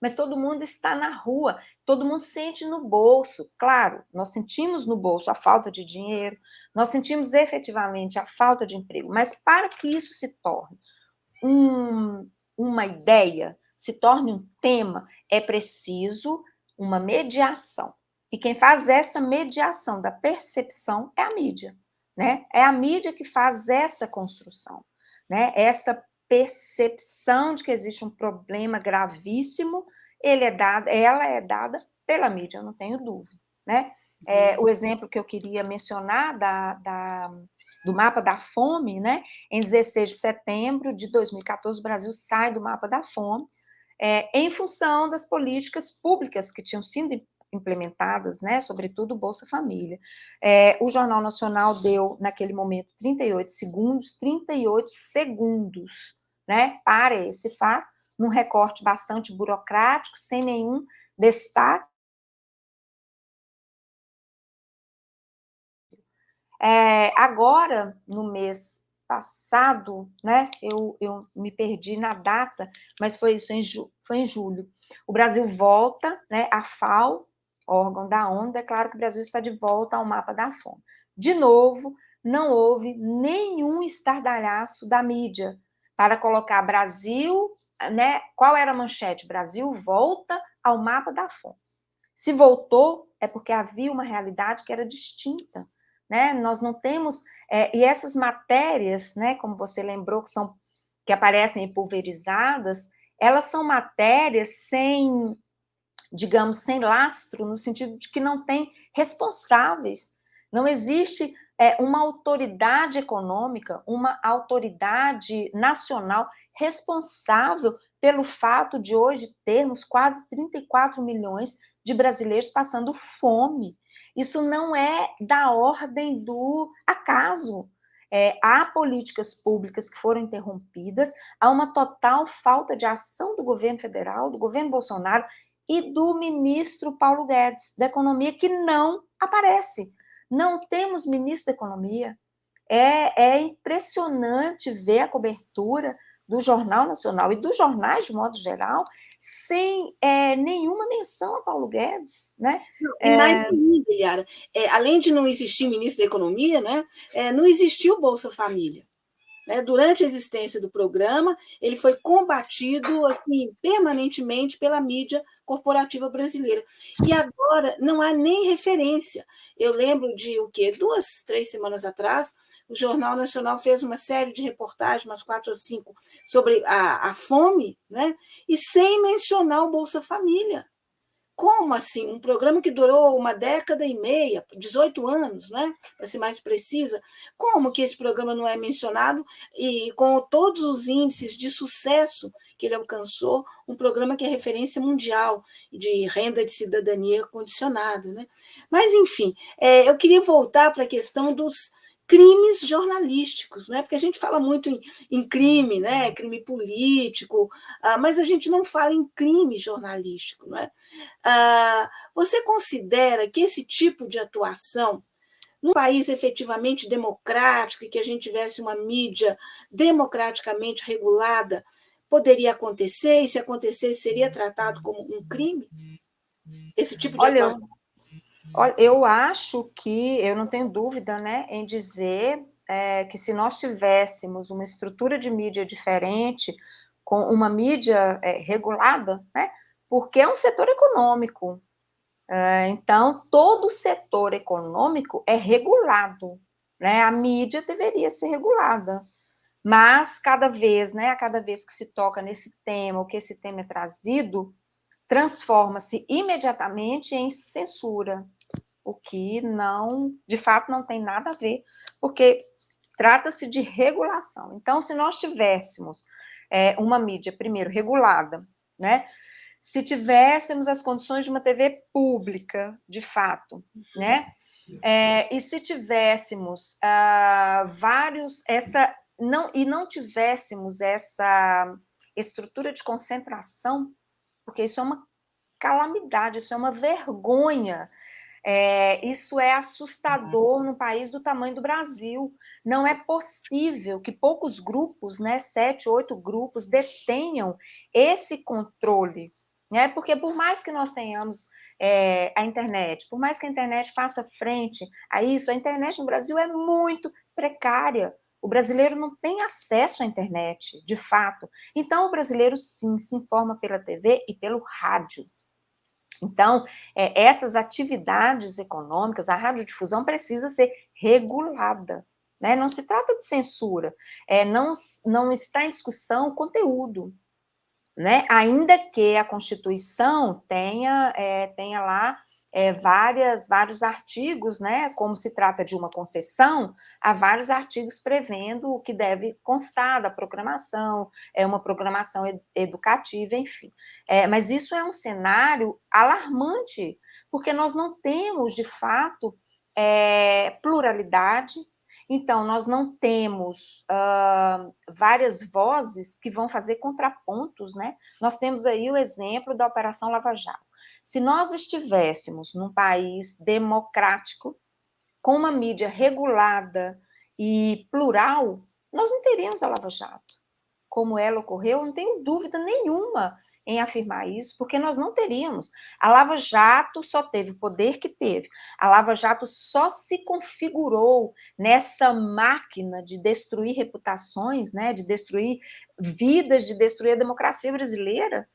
mas todo mundo está na rua, todo mundo sente no bolso. Claro, nós sentimos no bolso a falta de dinheiro, nós sentimos efetivamente a falta de emprego, mas para que isso se torne uma ideia, se torne um tema, é preciso uma mediação. E quem faz essa mediação da percepção é a mídia, né? É a mídia que faz essa construção, né? Essa percepção de que existe um problema gravíssimo, ela é dada pela mídia, eu não tenho dúvida. né? O exemplo que eu queria mencionar do mapa da fome, né? Em 16 de setembro de 2014, o Brasil sai do mapa da fome, em função das políticas públicas que tinham sido implementadas, né, sobretudo o Bolsa Família. O Jornal Nacional deu, naquele momento, 38 segundos, né, para esse fato, num recorte bastante burocrático, sem nenhum destaque. Agora, no mês passado, né, eu me perdi na data, mas foi isso, foi em julho. O Brasil volta, né, a FAO, órgão da ONU, declara que o Brasil está de volta ao mapa da fome. De novo, não houve nenhum estardalhaço da mídia para colocar Brasil, né, qual era a manchete? Brasil volta ao mapa da fome. Se voltou, é porque havia uma realidade que era distinta, né? Nós não temos, e essas matérias, né, como você lembrou, que aparecem pulverizadas, elas são matérias sem, digamos, sem lastro, no sentido de que não tem responsáveis. Não existe uma autoridade econômica, uma autoridade nacional responsável pelo fato de hoje termos quase 34 milhões de brasileiros passando fome. Isso não é da ordem do acaso. Há políticas públicas que foram interrompidas, há uma total falta de ação do governo federal, do governo Bolsonaro e do ministro Paulo Guedes, da Economia, que não aparece. Não temos ministro da Economia. É impressionante ver a cobertura do Jornal Nacional e dos jornais, de modo geral, sem nenhuma menção a Paulo Guedes, né? E mais ainda, Yara, além de não existir ministro da Economia, né, não existiu Bolsa Família. Né? Durante a existência do programa, ele foi combatido assim permanentemente pela mídia corporativa brasileira. E agora não há nem referência. Eu lembro de 2, 3 semanas atrás, o Jornal Nacional fez uma série de reportagens, umas 4 ou 5, sobre a fome, né? E sem mencionar o Bolsa Família. Como assim? Um programa que durou 1,5 décadas, 18 anos, né? Para ser mais precisa. Como que esse programa não é mencionado? E com todos os índices de sucesso que ele alcançou, um programa que é referência mundial de renda de cidadania condicionada, né? Mas, enfim, eu queria voltar para a questão dos crimes jornalísticos, né? Porque a gente fala muito em crime, né? Crime político, mas a gente não fala em crime jornalístico, né? Você considera que esse tipo de atuação, num país efetivamente democrático e que a gente tivesse uma mídia democraticamente regulada, poderia acontecer? E se acontecesse, seria tratado como um crime? Esse tipo de atuação? Olha, eu acho que, eu não tenho dúvida, né, em dizer que se nós tivéssemos uma estrutura de mídia diferente, com uma mídia regulada, né, porque é um setor econômico, então todo o setor econômico é regulado, né, a mídia deveria ser regulada, mas cada vez, né, a cada vez que se toca nesse tema, ou que esse tema é trazido, transforma-se imediatamente em censura, o que não, de fato, não tem nada a ver, porque trata-se de regulação. Então, se nós tivéssemos uma mídia, primeiro, regulada, né? Se tivéssemos as condições de uma TV pública, de fato, né? E se tivéssemos não tivéssemos essa estrutura de concentração, porque isso é uma calamidade, isso é uma vergonha. Isso é assustador no país do tamanho do Brasil. Não é possível que poucos grupos, né, 7, 8 grupos, detenham esse controle. Né? Porque por mais que nós tenhamos a internet, por mais que a internet faça frente a isso, a internet no Brasil é muito precária. O brasileiro não tem acesso à internet, de fato. Então, o brasileiro, sim, se informa pela TV e pelo rádio. Então, essas atividades econômicas, a radiodifusão precisa ser regulada, né? Não se trata de censura, não está em discussão o conteúdo, né? Ainda que a Constituição tenha lá vários artigos, né? Como se trata de uma concessão, há vários artigos prevendo o que deve constar da programação, uma programação educativa, enfim. Mas isso é um cenário alarmante, porque nós não temos, de fato, pluralidade. Então, nós não temos várias vozes que vão fazer contrapontos, né? Nós temos aí o exemplo da Operação Lava Jato. Se nós estivéssemos num país democrático, com uma mídia regulada e plural, nós não teríamos a Lava Jato. Como ela ocorreu, não tenho dúvida nenhuma em afirmar isso, porque nós não teríamos. A Lava Jato só teve o poder que teve. A Lava Jato só se configurou nessa máquina de destruir reputações, né, de destruir vidas, de destruir a democracia brasileira,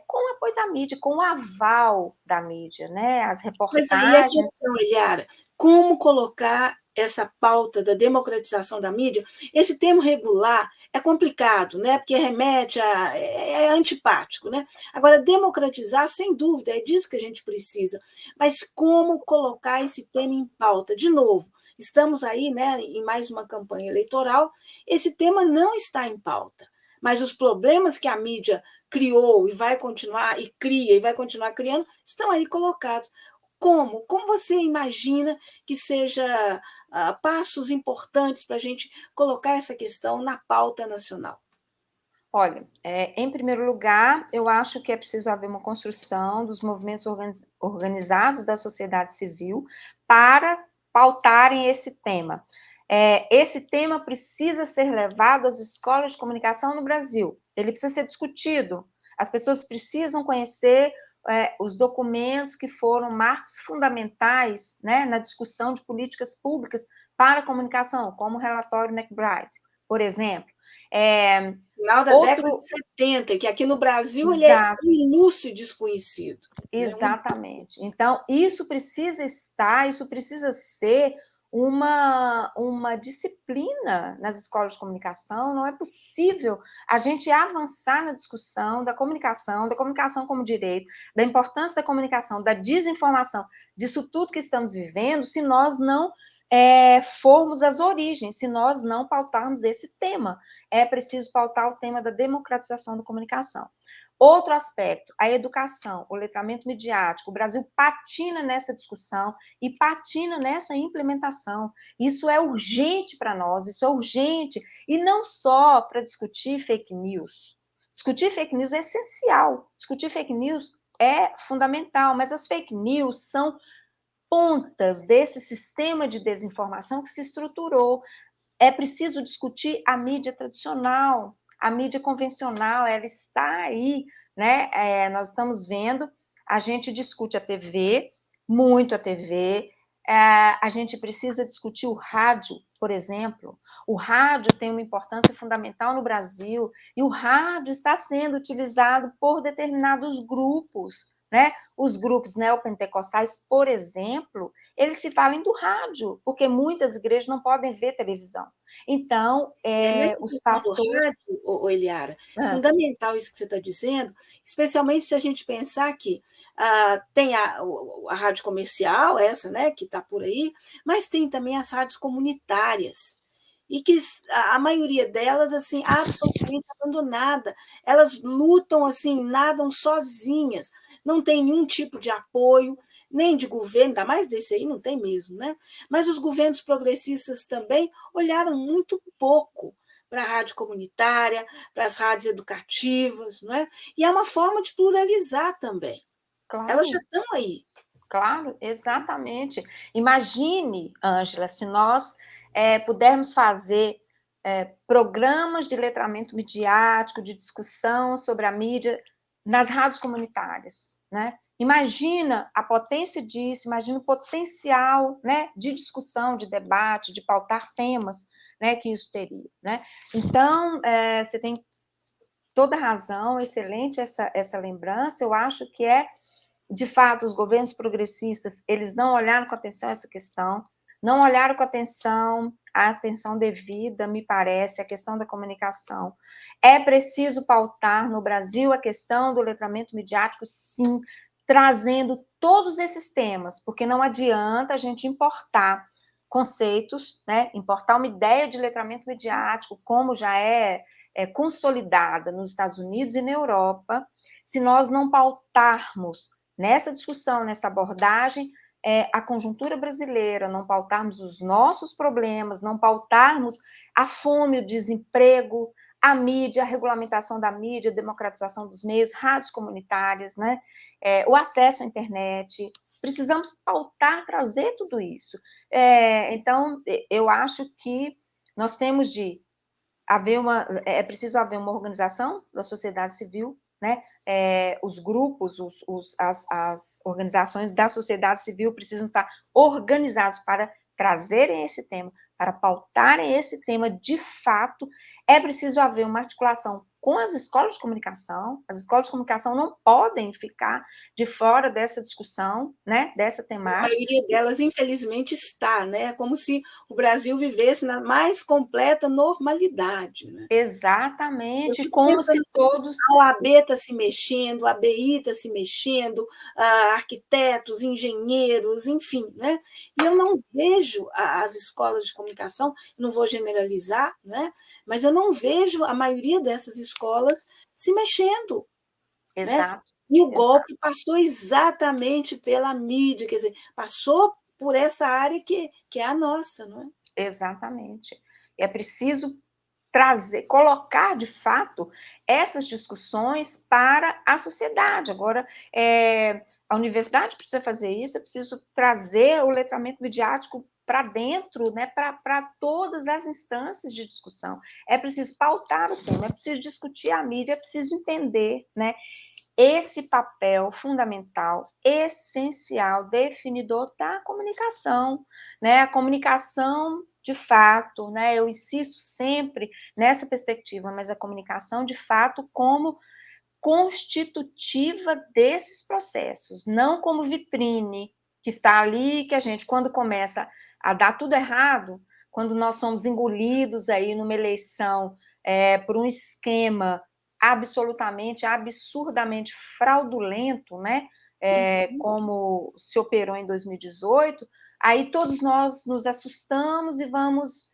com o apoio da mídia, com o aval da mídia, né, as Mas aí a reportagens. questão, Eliara, como colocar essa pauta da democratização da mídia? Esse termo regular é complicado, né? Porque remete é antipático, né? Agora, democratizar, sem dúvida, é disso que a gente precisa. Mas como colocar esse tema em pauta? De novo, estamos aí, né, em mais uma campanha eleitoral, esse tema não está em pauta. Mas os problemas que a mídia criou e vai continuar, e cria e vai continuar criando, estão aí colocados. Como? Como você imagina que seja passos importantes para a gente colocar essa questão na pauta nacional? Olha, em primeiro lugar, eu acho que é preciso haver uma construção dos movimentos organizados da sociedade civil para pautarem esse tema. Esse tema precisa ser levado às escolas de comunicação no Brasil. Ele precisa ser discutido. As pessoas precisam conhecer os documentos que foram marcos fundamentais, né, na discussão de políticas públicas para a comunicação, como o relatório McBride, por exemplo. Final da década de 70, que aqui no Brasil ele é Exato, inúcio e desconhecido. Né? exatamente. Então, isso precisa estar, isso precisa ser uma disciplina nas escolas de comunicação. Não é possível a gente avançar na discussão da comunicação como direito, da importância da comunicação, da desinformação, disso tudo que estamos vivendo, se nós não formos às origens, se nós não pautarmos esse tema. É preciso pautar o tema da democratização da comunicação. Outro aspecto, a educação, o letramento midiático. O Brasil patina nessa discussão e patina nessa implementação. Isso é urgente para nós, isso é urgente. E não só para discutir fake news. Discutir fake news é essencial, discutir fake news é fundamental, mas as fake news são pontas desse sistema de desinformação que se estruturou. É preciso discutir a mídia tradicional, a mídia convencional, ela está aí, né? Nós estamos vendo, a gente discute a TV, muito a TV, a gente precisa discutir o rádio, por exemplo. O rádio tem uma importância fundamental no Brasil, e o rádio está sendo utilizado por determinados grupos, né? Os grupos neopentecostais, por exemplo, eles se valem do rádio, porque muitas igrejas não podem ver televisão. Então, Nessa os questão do pastores. rádio, Eliara, Ah, fundamental isso que você está dizendo, especialmente se a gente pensar que tem a rádio comercial, essa, né, que está por aí, mas tem também as rádios comunitárias, e que a maioria delas, assim, absolutamente abandonada. Elas lutam, assim, nadam sozinhas, não tem nenhum tipo de apoio, nem de governo, ainda mais desse aí, não tem mesmo, né? Mas os governos progressistas também olharam muito pouco para a rádio comunitária, para as rádios educativas, não é? E é uma forma de pluralizar também. Elas já claro, estão aí. claro, exatamente. Imagine, Ângela, se nós pudermos fazer programas de letramento midiático, de discussão sobre a mídia nas rádios comunitárias, né? Imagina a potência disso, imagina o potencial, né, de discussão, de debate, de pautar temas, né, que isso teria, né? Então, você tem toda razão, excelente essa lembrança. Eu acho que de fato, os governos progressistas, eles não olharam com atenção essa questão, não olharam com atenção a atenção devida, me parece, a questão da comunicação. É preciso pautar no Brasil a questão do letramento midiático, sim, trazendo todos esses temas, porque não adianta a gente importar conceitos, né, importar uma ideia de letramento midiático, como já é consolidada nos Estados Unidos e na Europa, se nós não pautarmos nessa discussão, nessa abordagem, a conjuntura brasileira, não pautarmos os nossos problemas, não pautarmos a fome, o desemprego, a mídia, a regulamentação da mídia, a democratização dos meios, rádios comunitárias, né? O acesso à internet. Precisamos pautar, trazer tudo isso. Então, eu acho que nós temos de haver é preciso haver uma organização da sociedade civil, né? Os grupos, as organizações da sociedade civil precisam estar organizados para trazerem esse tema, para pautarem esse tema de fato. É preciso haver uma articulação com as escolas de comunicação. As escolas de comunicação não podem ficar de fora dessa discussão, né? Dessa A temática. maioria delas, infelizmente, está, né? É como se o Brasil vivesse na mais completa normalidade, né? Eu Exatamente, fico como se pensando assim, todos. a OAB está se mexendo, a ABI está se mexendo, arquitetos, engenheiros, enfim, né? E eu não vejo as escolas de comunicação, não vou generalizar, né? Mas eu não vejo a maioria dessas escolas se mexendo, né? Exato, E o exato. golpe passou exatamente pela mídia, quer dizer, passou por essa área que é a nossa, não é? Exatamente. É preciso trazer, colocar de fato essas discussões para a sociedade. Agora, a universidade precisa fazer isso, é preciso trazer o letramento midiático para dentro, né, para todas as instâncias de discussão. É preciso pautar o tema, é preciso discutir a mídia, é preciso entender, né, esse papel fundamental, essencial, definidor da comunicação, né? A comunicação, de fato, né? Eu insisto sempre nessa perspectiva, mas a comunicação, de fato, como constitutiva desses processos, não como vitrine que está ali, que a gente, quando começa a dar tudo errado, quando nós somos engolidos aí numa eleição por um esquema absolutamente, absurdamente fraudulento, né? Como se operou em 2018, aí todos nós nos assustamos e vamos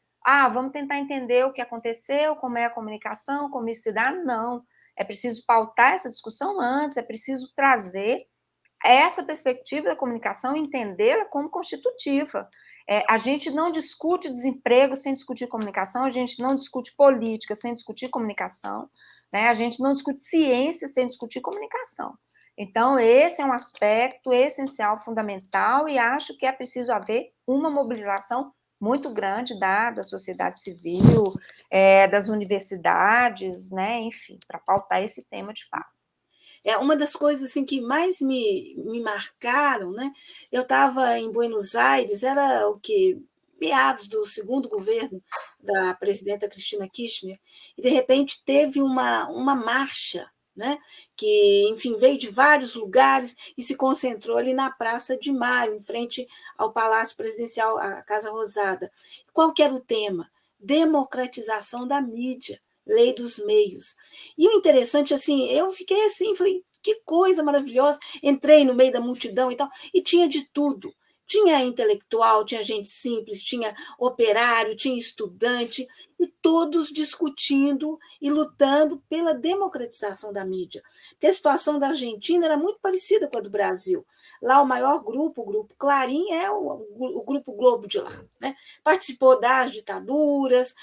tentar entender o que aconteceu, como é a comunicação, como isso se dá. Não, é preciso pautar essa discussão antes, é preciso trazer essa perspectiva da comunicação, entendê-la como constitutiva. A gente não discute desemprego sem discutir comunicação, a gente não discute política sem discutir comunicação, né? A gente não discute ciência sem discutir comunicação. Então, esse é um aspecto essencial, fundamental, e acho que é preciso haver uma mobilização muito grande da sociedade civil, das universidades, né? Enfim, para pautar esse tema de fato. Uma das coisas assim, que mais me marcaram, né? Eu estava em Buenos Aires, era o que meados do segundo governo da presidenta Cristina Kirchner, e de repente teve uma marcha, né? Que, enfim, veio de vários lugares e se concentrou ali na Praça de Maio, em frente ao Palácio Presidencial, a Casa Rosada. Qual que era o tema? Democratização da mídia, lei dos meios. E o interessante, assim, eu fiquei assim, falei, que coisa maravilhosa. Entrei no meio da multidão e tal, e tinha de tudo. Tinha intelectual, tinha gente simples, tinha operário, tinha estudante, e todos discutindo e lutando pela democratização da mídia. Porque a situação da Argentina era muito parecida com a do Brasil. Lá o maior grupo, o Grupo Clarim, é o Grupo Globo de lá. Né? Participou das ditaduras,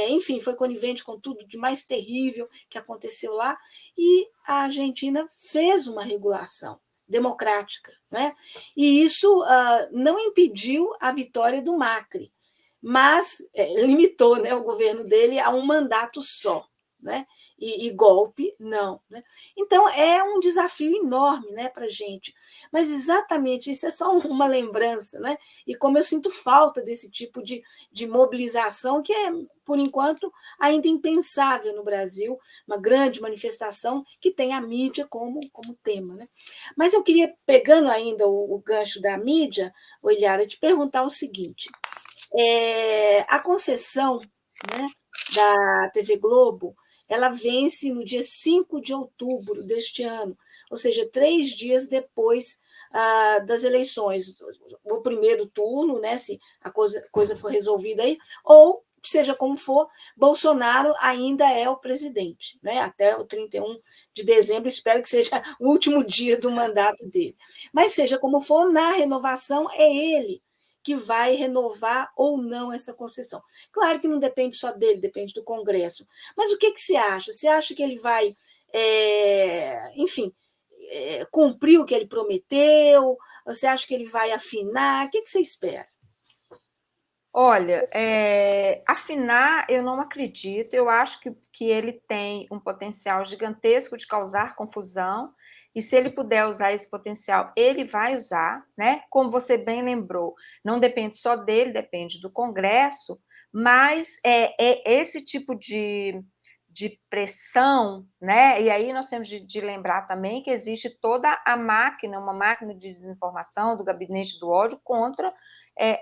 enfim, foi conivente com tudo de mais terrível que aconteceu lá, e a Argentina fez uma regulação democrática. Né? E isso não impediu a vitória do Macri, mas limitou, né, o governo dele a um mandato só. Né? E golpe, não. Né? Então, é um desafio enorme, né, para a gente. Mas exatamente isso é só uma lembrança. Né? E como eu sinto falta desse tipo de mobilização, que é, por enquanto, ainda impensável no Brasil, uma grande manifestação que tem a mídia como tema. Né? Mas eu queria, pegando ainda o gancho da mídia, Ilhara, te perguntar o seguinte: a concessão, né, da TV Globo, ela vence no dia 5 de outubro deste ano, ou seja, 3 dias depois das eleições, o primeiro turno, né, se a coisa for resolvida aí, ou seja como for, Bolsonaro ainda é o presidente, né? Até o 31 de dezembro, espero que seja o último dia do mandato dele. Mas seja como for, na renovação é ele que vai renovar ou não essa concessão. Claro que não depende só dele, depende do Congresso. Mas o que você acha? Você acha que ele vai, enfim, cumprir o que ele prometeu? Você acha que ele vai afinar? O que você espera? Olha, afinar eu não acredito, eu acho que ele tem um potencial gigantesco de causar confusão, e se ele puder usar esse potencial, ele vai usar, né? Como você bem lembrou, não depende só dele, depende do Congresso, mas é esse tipo de pressão, né? E aí nós temos de lembrar também que existe toda a máquina, uma máquina de desinformação do gabinete do ódio contra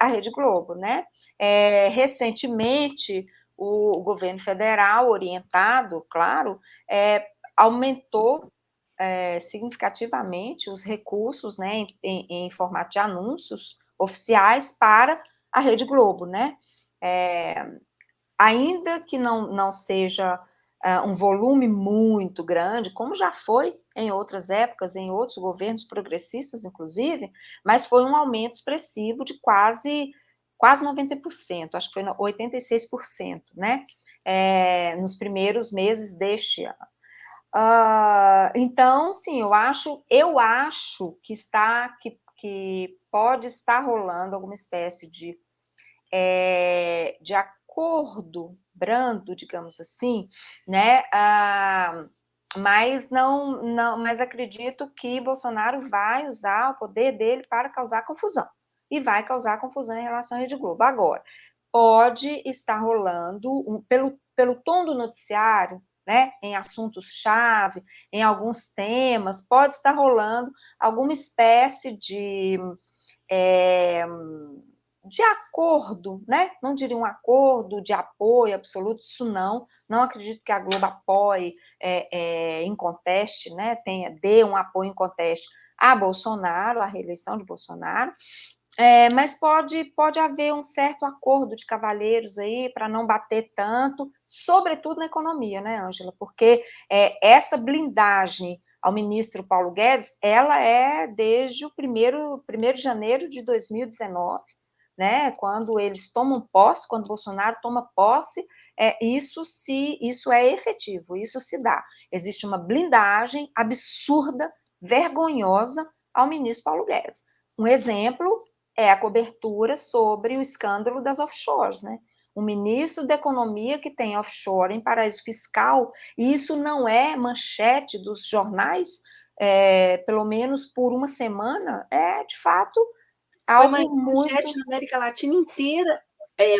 a Rede Globo, né? Recentemente, o governo federal, orientado, claro, aumentou significativamente os recursos, né, em formato de anúncios oficiais para a Rede Globo, né? Ainda que não seja um volume muito grande, como já foi em outras épocas, em outros governos progressistas, inclusive, mas foi um aumento expressivo de quase 90%, acho que foi 86%, né? Nos primeiros meses deste ano. Então, sim, eu acho que pode estar rolando alguma espécie de acordo brando, digamos assim, né? Mas acredito que Bolsonaro vai usar o poder dele para causar confusão. E vai causar confusão em relação à Rede Globo. Agora, pode estar rolando, pelo tom do noticiário, né, em assuntos-chave, em alguns temas, pode estar rolando alguma espécie é, de acordo, né? Não diria um acordo de apoio absoluto, isso não. Não acredito que a Globo apoie em conteste, né? Dê um apoio em conteste a Bolsonaro, a reeleição de Bolsonaro. Mas pode haver um certo acordo de cavalheiros aí para não bater tanto, sobretudo na economia, né, Ângela? Porque essa blindagem ao ministro Paulo Guedes, ela é desde o 1º de janeiro de 2019, né, quando eles tomam posse, quando Bolsonaro toma posse, isso é efetivo, isso se dá. Existe uma blindagem absurda, vergonhosa ao ministro Paulo Guedes. Um exemplo é a cobertura sobre o escândalo das offshores, né? O ministro da Economia que tem offshore em paraíso fiscal, e isso não é manchete dos jornais, pelo menos por uma semana, de fato Foi algo manchete muito... na América Latina inteira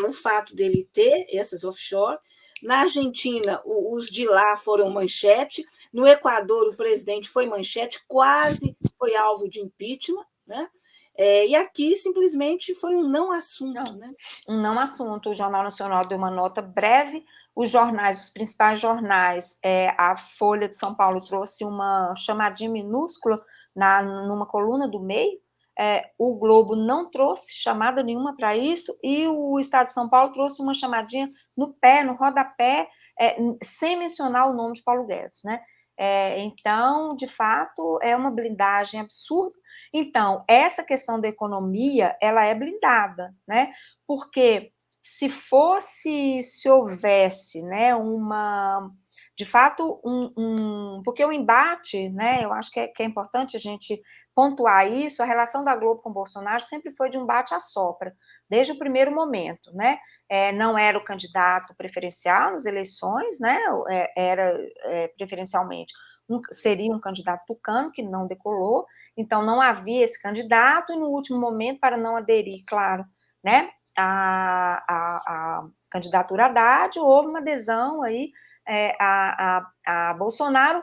o fato dele ter essas offshore. Na Argentina, os de lá foram manchete. No Equador, o presidente foi manchete, quase foi alvo de impeachment, né? E aqui simplesmente foi um não assunto, né? Um não assunto. O Jornal Nacional deu uma nota breve. Os principais jornais, a Folha de São Paulo trouxe uma chamadinha minúscula numa coluna do meio. O Globo não trouxe chamada nenhuma para isso, e o Estado de São Paulo trouxe uma chamadinha no rodapé, sem mencionar o nome de Paulo Guedes, né? Então, de fato, é uma blindagem absurda. Então, essa questão da economia, ela é blindada, né? Porque se houvesse, né, de fato, porque o embate, né, eu acho que é importante a gente pontuar isso, a relação da Globo com o Bolsonaro sempre foi de um bate-a-sopra, desde o primeiro momento, né? Não era o candidato preferencial nas eleições, né? Era preferencialmente seria um candidato tucano, que não decolou, então não havia esse candidato, e no último momento, para não aderir, claro, né, a candidatura Haddad, houve uma adesão aí a Bolsonaro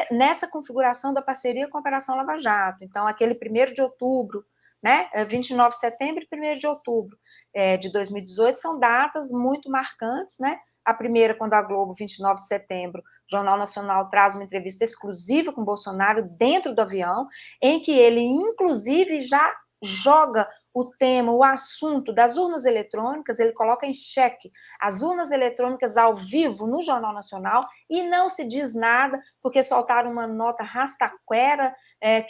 nessa configuração da parceria com a Operação Lava Jato. Então, aquele 1º de outubro né? 29 de setembro e 1º de outubro de 2018 são datas muito marcantes, né? A primeira, quando a Globo, 29 de setembro, Jornal Nacional, traz uma entrevista exclusiva com Bolsonaro dentro do avião, em que ele, inclusive, já joga o tema, o assunto das urnas eletrônicas, ele coloca em xeque as urnas eletrônicas ao vivo no Jornal Nacional e não se diz nada, porque soltaram uma nota rastaquera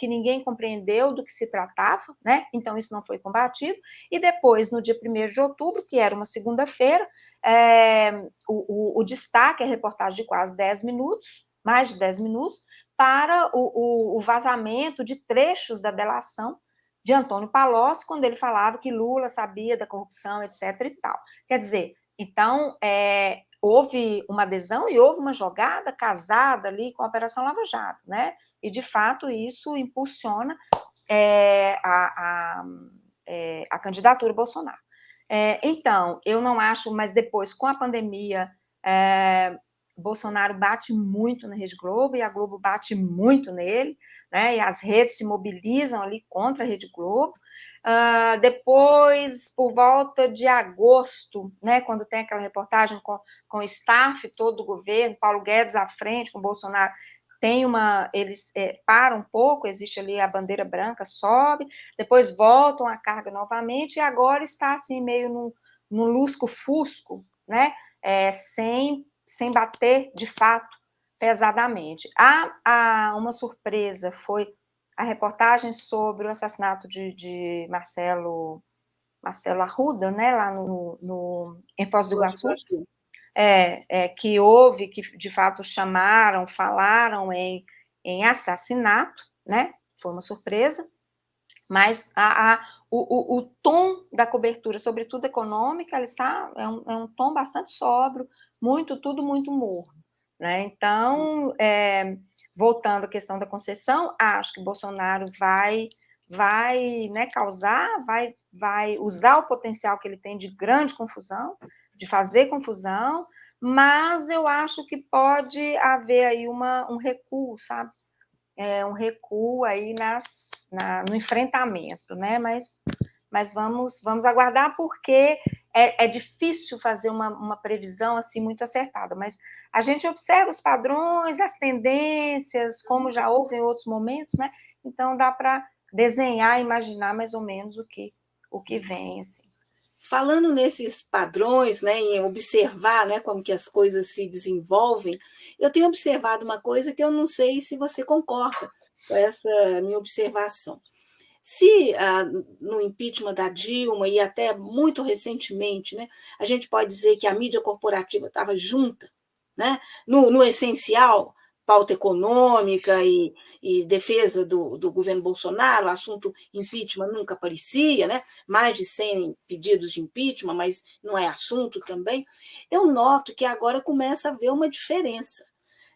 que ninguém compreendeu do que se tratava, né? Então isso não foi combatido. E depois, no dia 1º de outubro, que era uma segunda-feira, o destaque, a reportagem de quase 10 minutos, mais de 10 minutos, para o vazamento de trechos da delação de Antônio Palocci, quando ele falava que Lula sabia da corrupção, etc. e tal. Quer dizer, então, houve uma adesão e houve uma jogada casada ali com a Operação Lava Jato, né? E, de fato, isso impulsiona a candidatura Bolsonaro. Então, eu não acho, mas depois, com a pandemia, Bolsonaro bate muito na Rede Globo e a Globo bate muito nele, né? E as redes se mobilizam ali contra a Rede Globo. Depois, por volta de agosto, né, quando tem aquela reportagem com o staff todo do governo, Paulo Guedes à frente, com Bolsonaro, eles param um pouco, existe ali a bandeira branca, sobe, depois voltam a carga novamente, e agora está assim, meio num lusco-fusco, né, sem bater, de fato, pesadamente. Uma surpresa foi a reportagem sobre o assassinato de Marcelo Arruda, né, lá em Foz do Iguaçu, que houve, que de fato falaram em assassinato, né, foi uma surpresa, mas o tom da cobertura, sobretudo econômica, é um tom bastante sóbrio, tudo muito morno, né? Então, voltando à questão da concessão, acho que Bolsonaro vai né, vai usar o potencial que ele tem de grande confusão, de fazer confusão, mas eu acho que pode haver aí um recuo, sabe? Um recuo aí no enfrentamento, né? Mas vamos aguardar, porque é difícil fazer uma previsão assim muito acertada, mas a gente observa os padrões, as tendências, como já houve em outros momentos, né? Então dá para desenhar, imaginar mais ou menos o que vem, assim. Falando nesses padrões, né, em observar, né, como que as coisas se desenvolvem, eu tenho observado uma coisa que eu não sei se você concorda com essa minha observação. Se no impeachment da Dilma e até muito recentemente, né, a gente pode dizer que a mídia corporativa estava junta, né, no essencial, pauta econômica e defesa do governo Bolsonaro, o assunto impeachment nunca aparecia, né? Mais de 100 pedidos de impeachment, mas não é assunto também. Eu noto que agora começa a haver uma diferença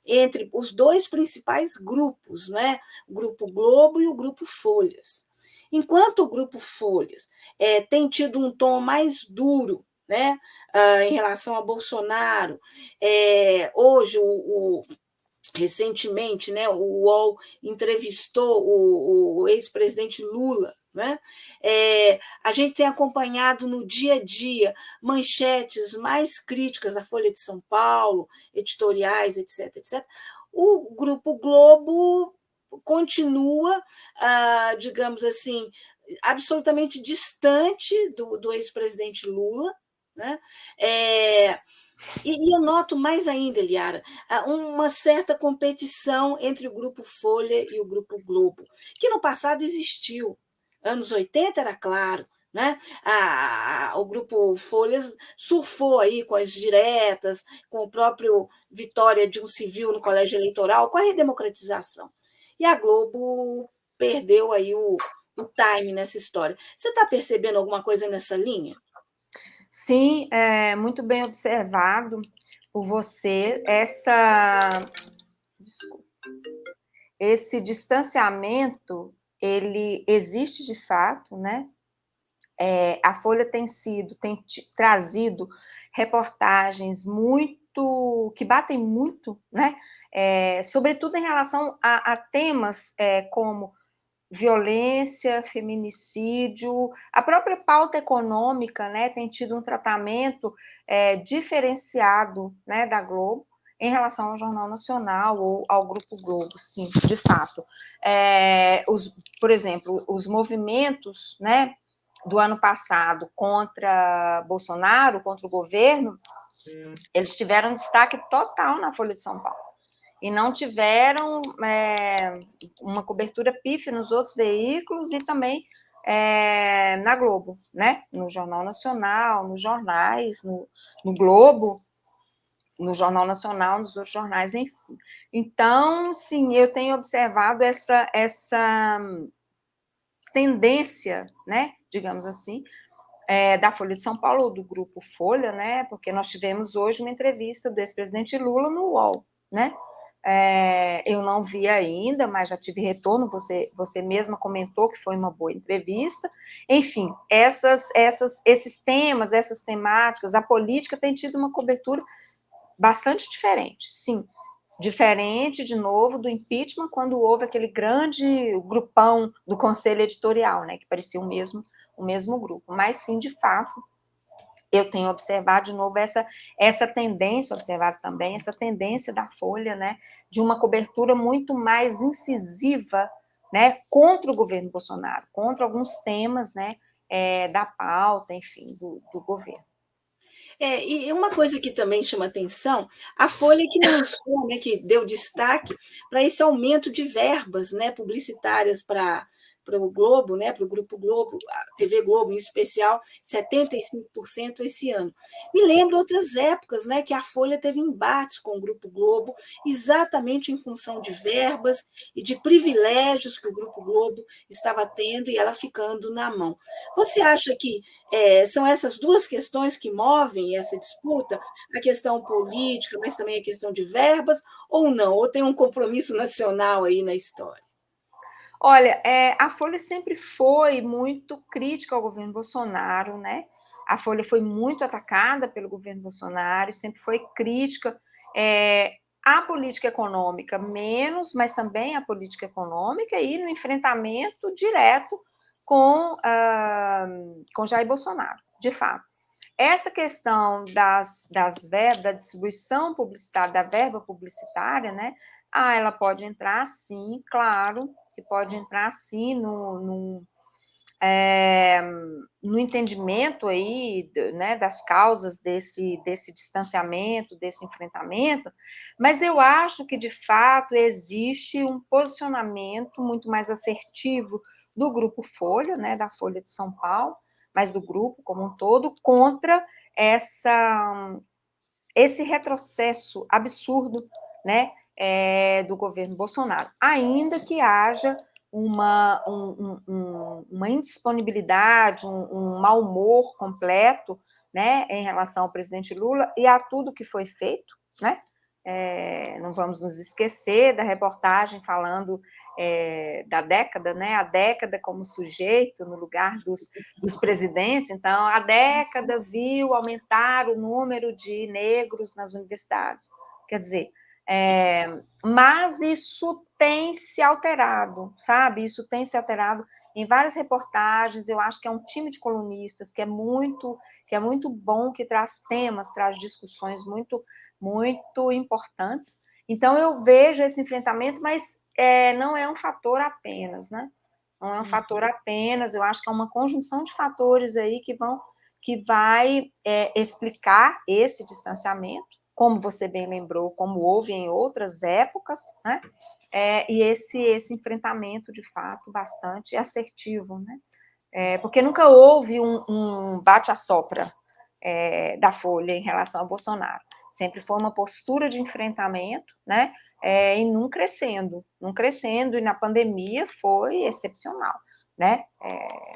entre os dois principais grupos, né? O Grupo Globo e o Grupo Folhas. Enquanto o Grupo Folhas tem tido um tom mais duro, né, em relação a Bolsonaro, hoje recentemente, né, o UOL entrevistou o ex-presidente Lula, né? A gente tem acompanhado no dia a dia manchetes mais críticas da Folha de São Paulo, editoriais, etc, etc. O Grupo Globo continua, digamos assim, absolutamente distante do ex-presidente Lula, né? E eu noto mais ainda, Eliara, uma certa competição entre o Grupo Folha e o Grupo Globo, que no passado existiu. Anos 80 era claro, né? O Grupo Folhas surfou aí com as diretas, com o próprio vitória de um civil no colégio eleitoral, com a redemocratização. E a Globo perdeu aí o time nessa história. Você está percebendo alguma coisa nessa linha? Sim, muito bem observado por você esse distanciamento, ele existe de fato, né? A Folha tem trazido reportagens que batem muito, né? Sobretudo em relação a temas como violência, feminicídio, a própria pauta econômica, né, tem tido um tratamento diferenciado, né, da Globo em relação ao Jornal Nacional ou ao Grupo Globo, sim, de fato. Por exemplo, os movimentos, né, do ano passado contra Bolsonaro, contra o governo, eles tiveram destaque total na Folha de São Paulo e não tiveram uma cobertura pífia nos outros veículos e também na Globo, né? No Jornal Nacional, nos jornais, no Globo, no Jornal Nacional, nos outros jornais, enfim. Então, sim, eu tenho observado essa tendência, né? Digamos assim, da Folha de São Paulo, ou do Grupo Folha, né? Porque nós tivemos hoje uma entrevista do ex-presidente Lula no UOL, né? Eu não vi ainda, mas já tive retorno, você mesma comentou que foi uma boa entrevista. Enfim, esses temas, essas temáticas, a política tem tido uma cobertura bastante diferente, sim. Diferente, de novo, do impeachment, quando houve aquele grande grupão do conselho editorial, né, que parecia o mesmo grupo. Mas, sim, de fato, eu tenho observado, de novo, essa tendência, observado também, essa tendência da Folha, né, de uma cobertura muito mais incisiva, né, contra o governo Bolsonaro, contra alguns temas, né, da pauta, enfim, do governo. E uma coisa que também chama atenção, a Folha que lançou, né, que deu destaque para esse aumento de verbas, né, publicitárias para o Globo, né, para o Grupo Globo, a TV Globo em especial, 75% esse ano. Me lembro outras épocas, né, que a Folha teve embates com o Grupo Globo, exatamente em função de verbas e de privilégios que o Grupo Globo estava tendo e ela ficando na mão. Você acha que são essas duas questões que movem essa disputa, a questão política, mas também a questão de verbas, ou não? Ou tem um compromisso nacional aí na história? Olha, a Folha sempre foi muito crítica ao governo Bolsonaro, né? A Folha foi muito atacada pelo governo Bolsonaro, sempre foi crítica à política econômica, menos, mas também à política econômica e no enfrentamento direto com Jair Bolsonaro, de fato. Essa questão da distribuição publicitária, da verba publicitária, né? Ela pode entrar, sim, claro, que pode entrar, sim, no entendimento aí, né, das causas desse distanciamento, desse enfrentamento, mas eu acho que, de fato, existe um posicionamento muito mais assertivo do Grupo Folha, né, da Folha de São Paulo, mas do grupo como um todo, contra esse retrocesso absurdo, né, do governo Bolsonaro, ainda que haja uma indisponibilidade, um mau humor completo, né, em relação ao presidente Lula e a tudo que foi feito, né? Não vamos nos esquecer da reportagem falando da década, né? A década como sujeito no lugar dos presidentes. Então, a década viu aumentar o número de negros nas universidades. Quer dizer, mas isso tem se alterado, sabe? Isso tem se alterado em várias reportagens. Eu acho que é um time de colunistas que é muito bom, que traz temas, traz discussões muito importantes. Então, eu vejo esse enfrentamento, mas não é um fator apenas, né? Não é um fator apenas, eu acho que é uma conjunção de fatores aí que vai explicar esse distanciamento, como você bem lembrou, como houve em outras épocas, né? E esse enfrentamento, de fato, bastante assertivo, né? Porque nunca houve um bate-a-sopra da Folha em relação ao Bolsonaro. Sempre foi uma postura de enfrentamento, né? E não crescendo, e na pandemia foi excepcional, né?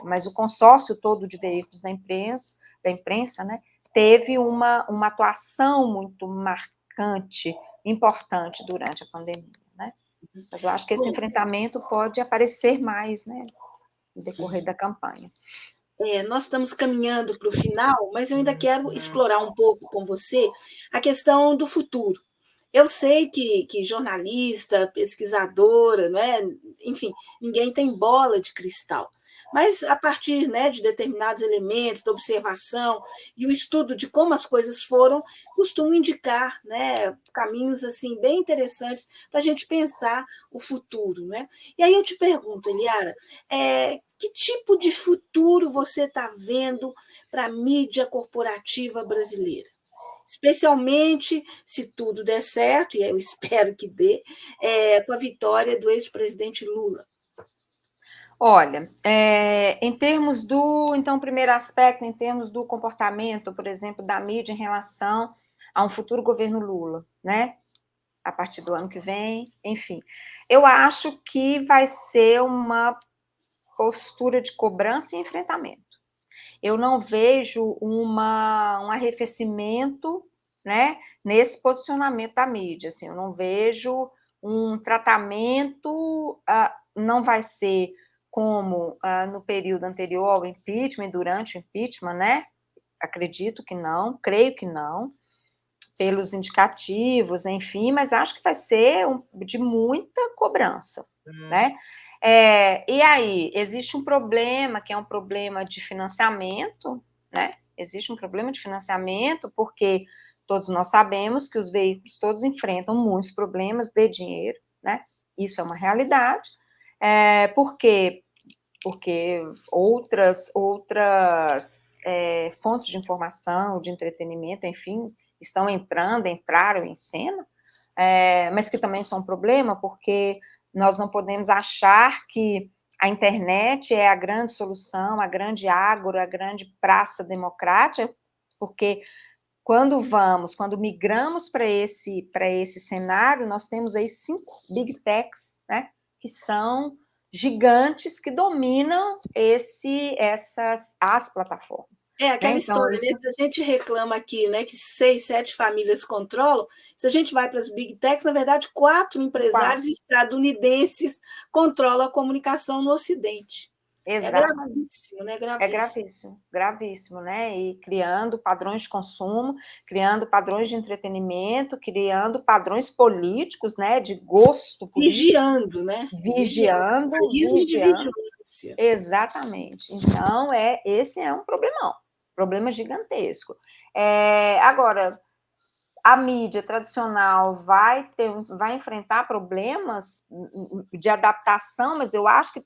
Mas o consórcio todo de veículos da imprensa, né, teve uma atuação muito marcante, importante durante a pandemia, né? Mas eu acho que esse enfrentamento pode aparecer mais, né, no decorrer da campanha. Nós estamos caminhando para o final, mas eu ainda quero explorar um pouco com você a questão do futuro. Eu sei que jornalista, pesquisadora, não é? Enfim, ninguém tem bola de cristal. Mas a partir, né, de determinados elementos, da observação e o estudo de como as coisas foram, costumam indicar, né, caminhos assim bem interessantes para a gente pensar o futuro, né? E aí eu te pergunto, Eliara, que tipo de futuro você está vendo para a mídia corporativa brasileira? Especialmente se tudo der certo, e eu espero que dê, com a vitória do ex-presidente Lula. Olha, em termos do, então, o primeiro aspecto, em termos do comportamento, por exemplo, da mídia em relação a um futuro governo Lula, né? A partir do ano que vem, enfim. Eu acho que vai ser uma postura de cobrança e enfrentamento. Eu não vejo um arrefecimento, né, nesse posicionamento da mídia. Assim, eu não vejo um tratamento, não vai ser como no período anterior ao impeachment, durante o impeachment, né? Acredito que não, creio que não, pelos indicativos, enfim, mas acho que vai ser de muita cobrança, né? E aí, existe um problema, que é um problema de financiamento, né? Existe um problema de financiamento, porque todos nós sabemos que os veículos todos enfrentam muitos problemas de dinheiro, né? Isso é uma realidade. Por quê? Porque outras fontes de informação, de entretenimento, enfim, entraram em cena, mas que também são um problema, porque nós não podemos achar que a internet é a grande solução, a grande ágora, a grande praça democrática, porque quando migramos para esse cenário, nós temos aí 5 big techs, né, que são gigantes que dominam as plataformas. Aquela Então, história, né? Se a gente reclama aqui, né, que 6, 7 famílias controlam, se a gente vai para as big techs, na verdade, 4 empresários estadunidenses controlam a comunicação no Ocidente. exatamente. Gravíssimo, né? É Gravíssimo. gravíssimo, gravíssimo, né? E criando padrões de consumo, criando padrões de entretenimento, criando padrões políticos, né? De gosto político. Vigiando, né? Vigiando. De vigilância. Exatamente. Então, esse é um problemão, problema gigantesco. Agora, a mídia tradicional vai enfrentar problemas de adaptação, mas eu acho que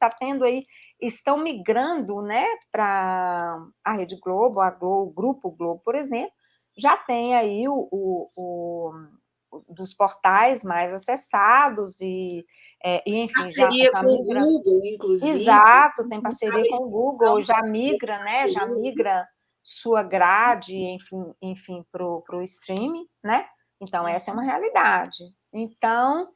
estão migrando, né, para a Rede Globo, o Grupo Globo, por exemplo, já tem aí dos portais mais acessados enfim, parceria já com o migra. Google, inclusive. Exato, tem parceria com o Google, já migra, né? Já migra sua grade, enfim, para o streaming, né? Então, essa é uma realidade. Então,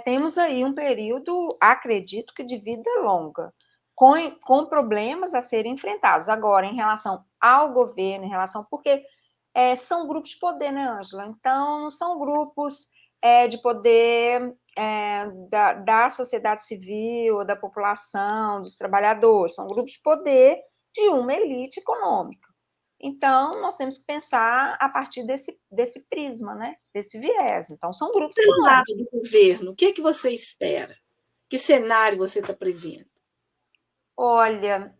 temos aí um período, acredito que de vida longa, com problemas a serem enfrentados. Agora, em relação ao governo, porque são grupos de poder, né, Ângela? Então, não são grupos de poder da sociedade civil, da população, dos trabalhadores, são grupos de poder de uma elite econômica. Então, nós temos que pensar a partir desse prisma, né? Desse viés. Então, são grupos Pelo econômicos. lado do governo, o que é que você espera? Que cenário você está prevendo? Olha,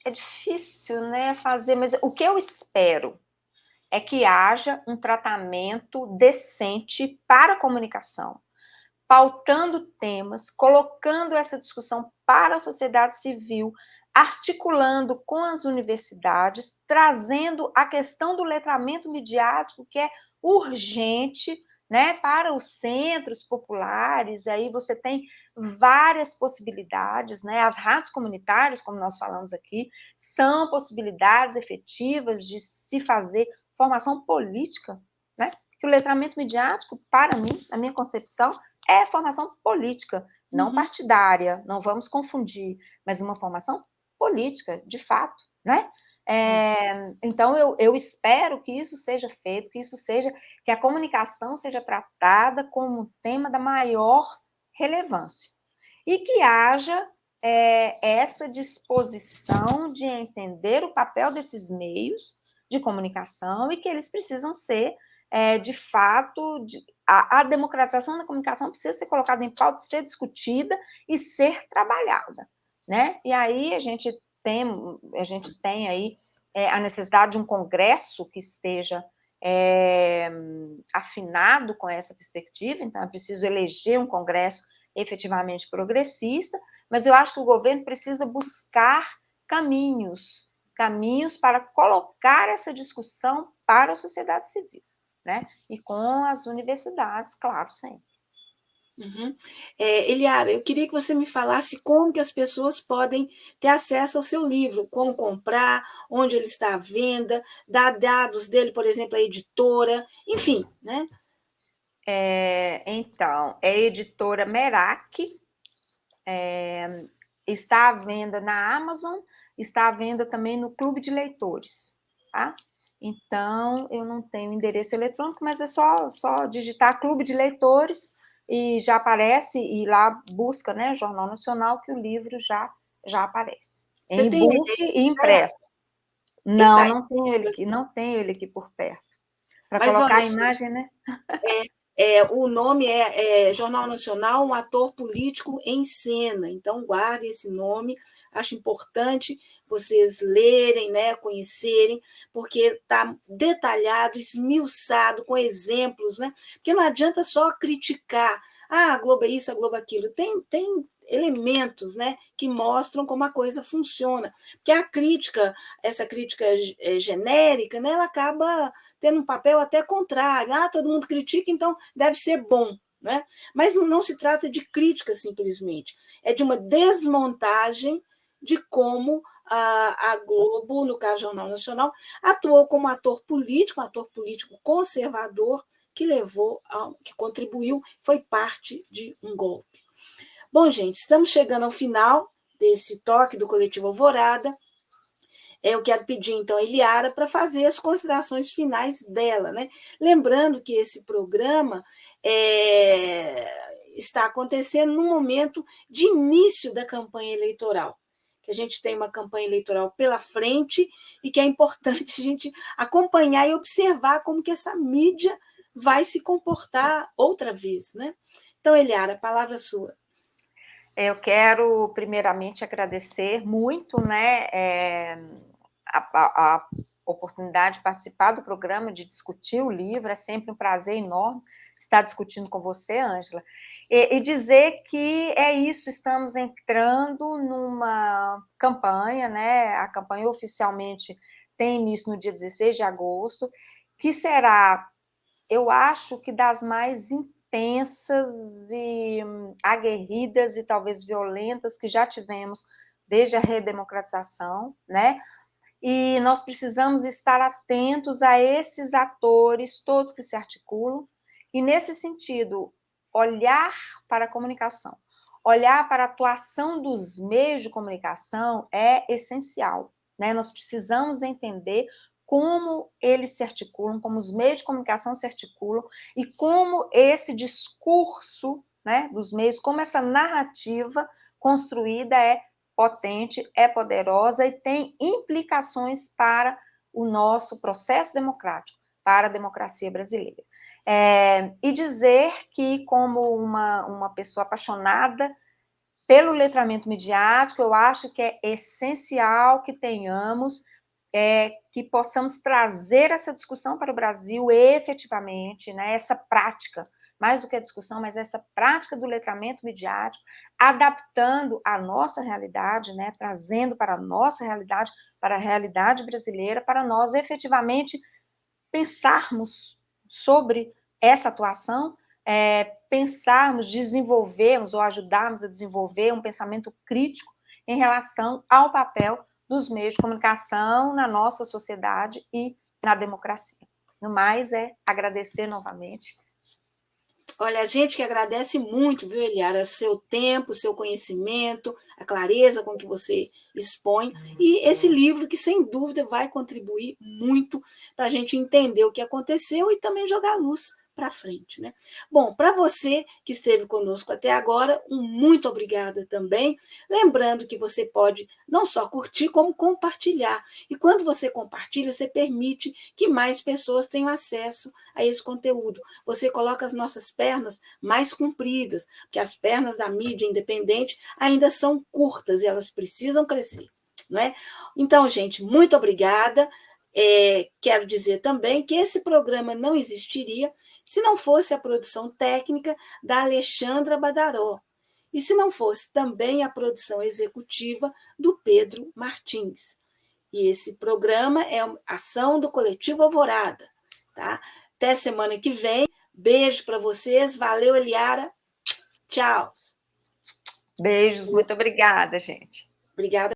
é difícil, né, fazer, mas o que eu espero é que haja um tratamento decente para a comunicação, pautando temas, colocando essa discussão para a sociedade civil, articulando com as universidades, trazendo a questão do letramento midiático, que é urgente, né, para os centros populares. Aí você tem várias possibilidades, né? As rádios comunitárias, como nós falamos aqui, são possibilidades efetivas de se fazer formação política, né? Que o letramento midiático, para mim, na minha concepção, é formação política, não partidária, não vamos confundir, mas uma formação política, de fato, né? Então, eu espero que isso seja feito, que a comunicação seja tratada como um tema da maior relevância e que haja essa disposição de entender o papel desses meios de comunicação e que eles precisam ser de fato, a democratização da comunicação precisa ser colocada em pauta, ser discutida e ser trabalhada, né? E aí a gente tem aí a necessidade de um congresso que esteja afinado com essa perspectiva, então é preciso eleger um congresso efetivamente progressista, mas eu acho que o governo precisa buscar caminhos para colocar essa discussão para a sociedade civil, né? E com as universidades, claro, sempre. Uhum. Eliara, eu queria que você me falasse como que as pessoas podem ter acesso ao seu livro, como comprar, onde ele está à venda, dar dados dele, por exemplo, à editora, enfim, né? Então, é a editora Merak, está à venda na Amazon, está à venda também no Clube de Leitores, tá? Então, eu não tenho endereço eletrônico, mas é só digitar Clube de Leitores e já aparece, e lá busca, né, Jornal Nacional, que o livro já aparece. Você Em tem e-book ele e impresso. Ele está aí. Não tenho ele aqui por perto. Para Mas colocar olha, a imagem, né? o nome é Jornal Nacional, um ator político em cena. Então, guarde esse nome. Acho importante vocês lerem, né, conhecerem, porque está detalhado, esmiuçado, com exemplos, né? Porque não adianta só criticar. Ah, a Globo é isso, a Globo é aquilo. Tem elementos, né, que mostram como a coisa funciona. Porque a crítica, essa crítica genérica, né, ela acaba tendo um papel até contrário. Ah, todo mundo critica, então deve ser bom. Né? Mas não se trata de crítica simplesmente, é de uma desmontagem de como a Globo, no caso Jornal Nacional, atuou como um ator político conservador que contribuiu, foi parte de um golpe. Bom, gente, estamos chegando ao final desse toque do Coletivo Alvorada. Eu quero pedir, então, a Eliara para fazer as considerações finais dela, né? Lembrando que esse programa está acontecendo no momento de início da campanha eleitoral, que a gente tem uma campanha eleitoral pela frente e que é importante a gente acompanhar e observar como que essa mídia vai se comportar outra vez, né? Então, Eliara, a palavra é sua. Eu quero, primeiramente, agradecer muito, né, a oportunidade de participar do programa, de discutir o livro, é sempre um prazer enorme estar discutindo com você, Ângela, e dizer que é isso, estamos entrando numa campanha, né, a campanha oficialmente tem início no dia 16 de agosto, que será, eu acho que das mais intensas e aguerridas e talvez violentas que já tivemos desde a redemocratização, né? E nós precisamos estar atentos a esses atores, todos que se articulam, e nesse sentido, olhar para a comunicação, olhar para a atuação dos meios de comunicação é essencial, né? Nós precisamos entender como eles se articulam, como os meios de comunicação se articulam e como esse discurso, né, dos meios, como essa narrativa construída é potente, é poderosa e tem implicações para o nosso processo democrático, para a democracia brasileira. E dizer que, como uma pessoa apaixonada pelo letramento midiático, eu acho que é essencial que tenhamos, que possamos trazer essa discussão para o Brasil efetivamente, né, essa prática, mais do que a discussão, mas essa prática do letramento midiático, adaptando a nossa realidade, né, trazendo para a nossa realidade, para a realidade brasileira, para nós efetivamente pensarmos sobre essa atuação, pensarmos, desenvolvermos ou ajudarmos a desenvolver um pensamento crítico em relação ao papel dos meios de comunicação na nossa sociedade e na democracia. No mais, agradecer novamente. Olha, a gente que agradece muito, viu, Eliara, seu tempo, seu conhecimento, a clareza com que você expõe, e esse livro que, sem dúvida, vai contribuir muito para a gente entender o que aconteceu e também jogar luz para frente, né? Bom, para você que esteve conosco até agora, um muito obrigada também. Lembrando que você pode não só curtir, como compartilhar. E quando você compartilha, você permite que mais pessoas tenham acesso a esse conteúdo. Você coloca as nossas pernas mais compridas, porque as pernas da mídia independente ainda são curtas e elas precisam crescer, não é? Então, gente, muito obrigada. Quero dizer também que esse programa não existiria se não fosse a produção técnica da Alexandra Badaró e se não fosse também a produção executiva do Pedro Martins. E esse programa é uma ação do Coletivo Alvorada. Tá? Até semana que vem. Beijo para vocês. Valeu, Eliara. Tchau. Beijos, muito obrigada, gente. Obrigada.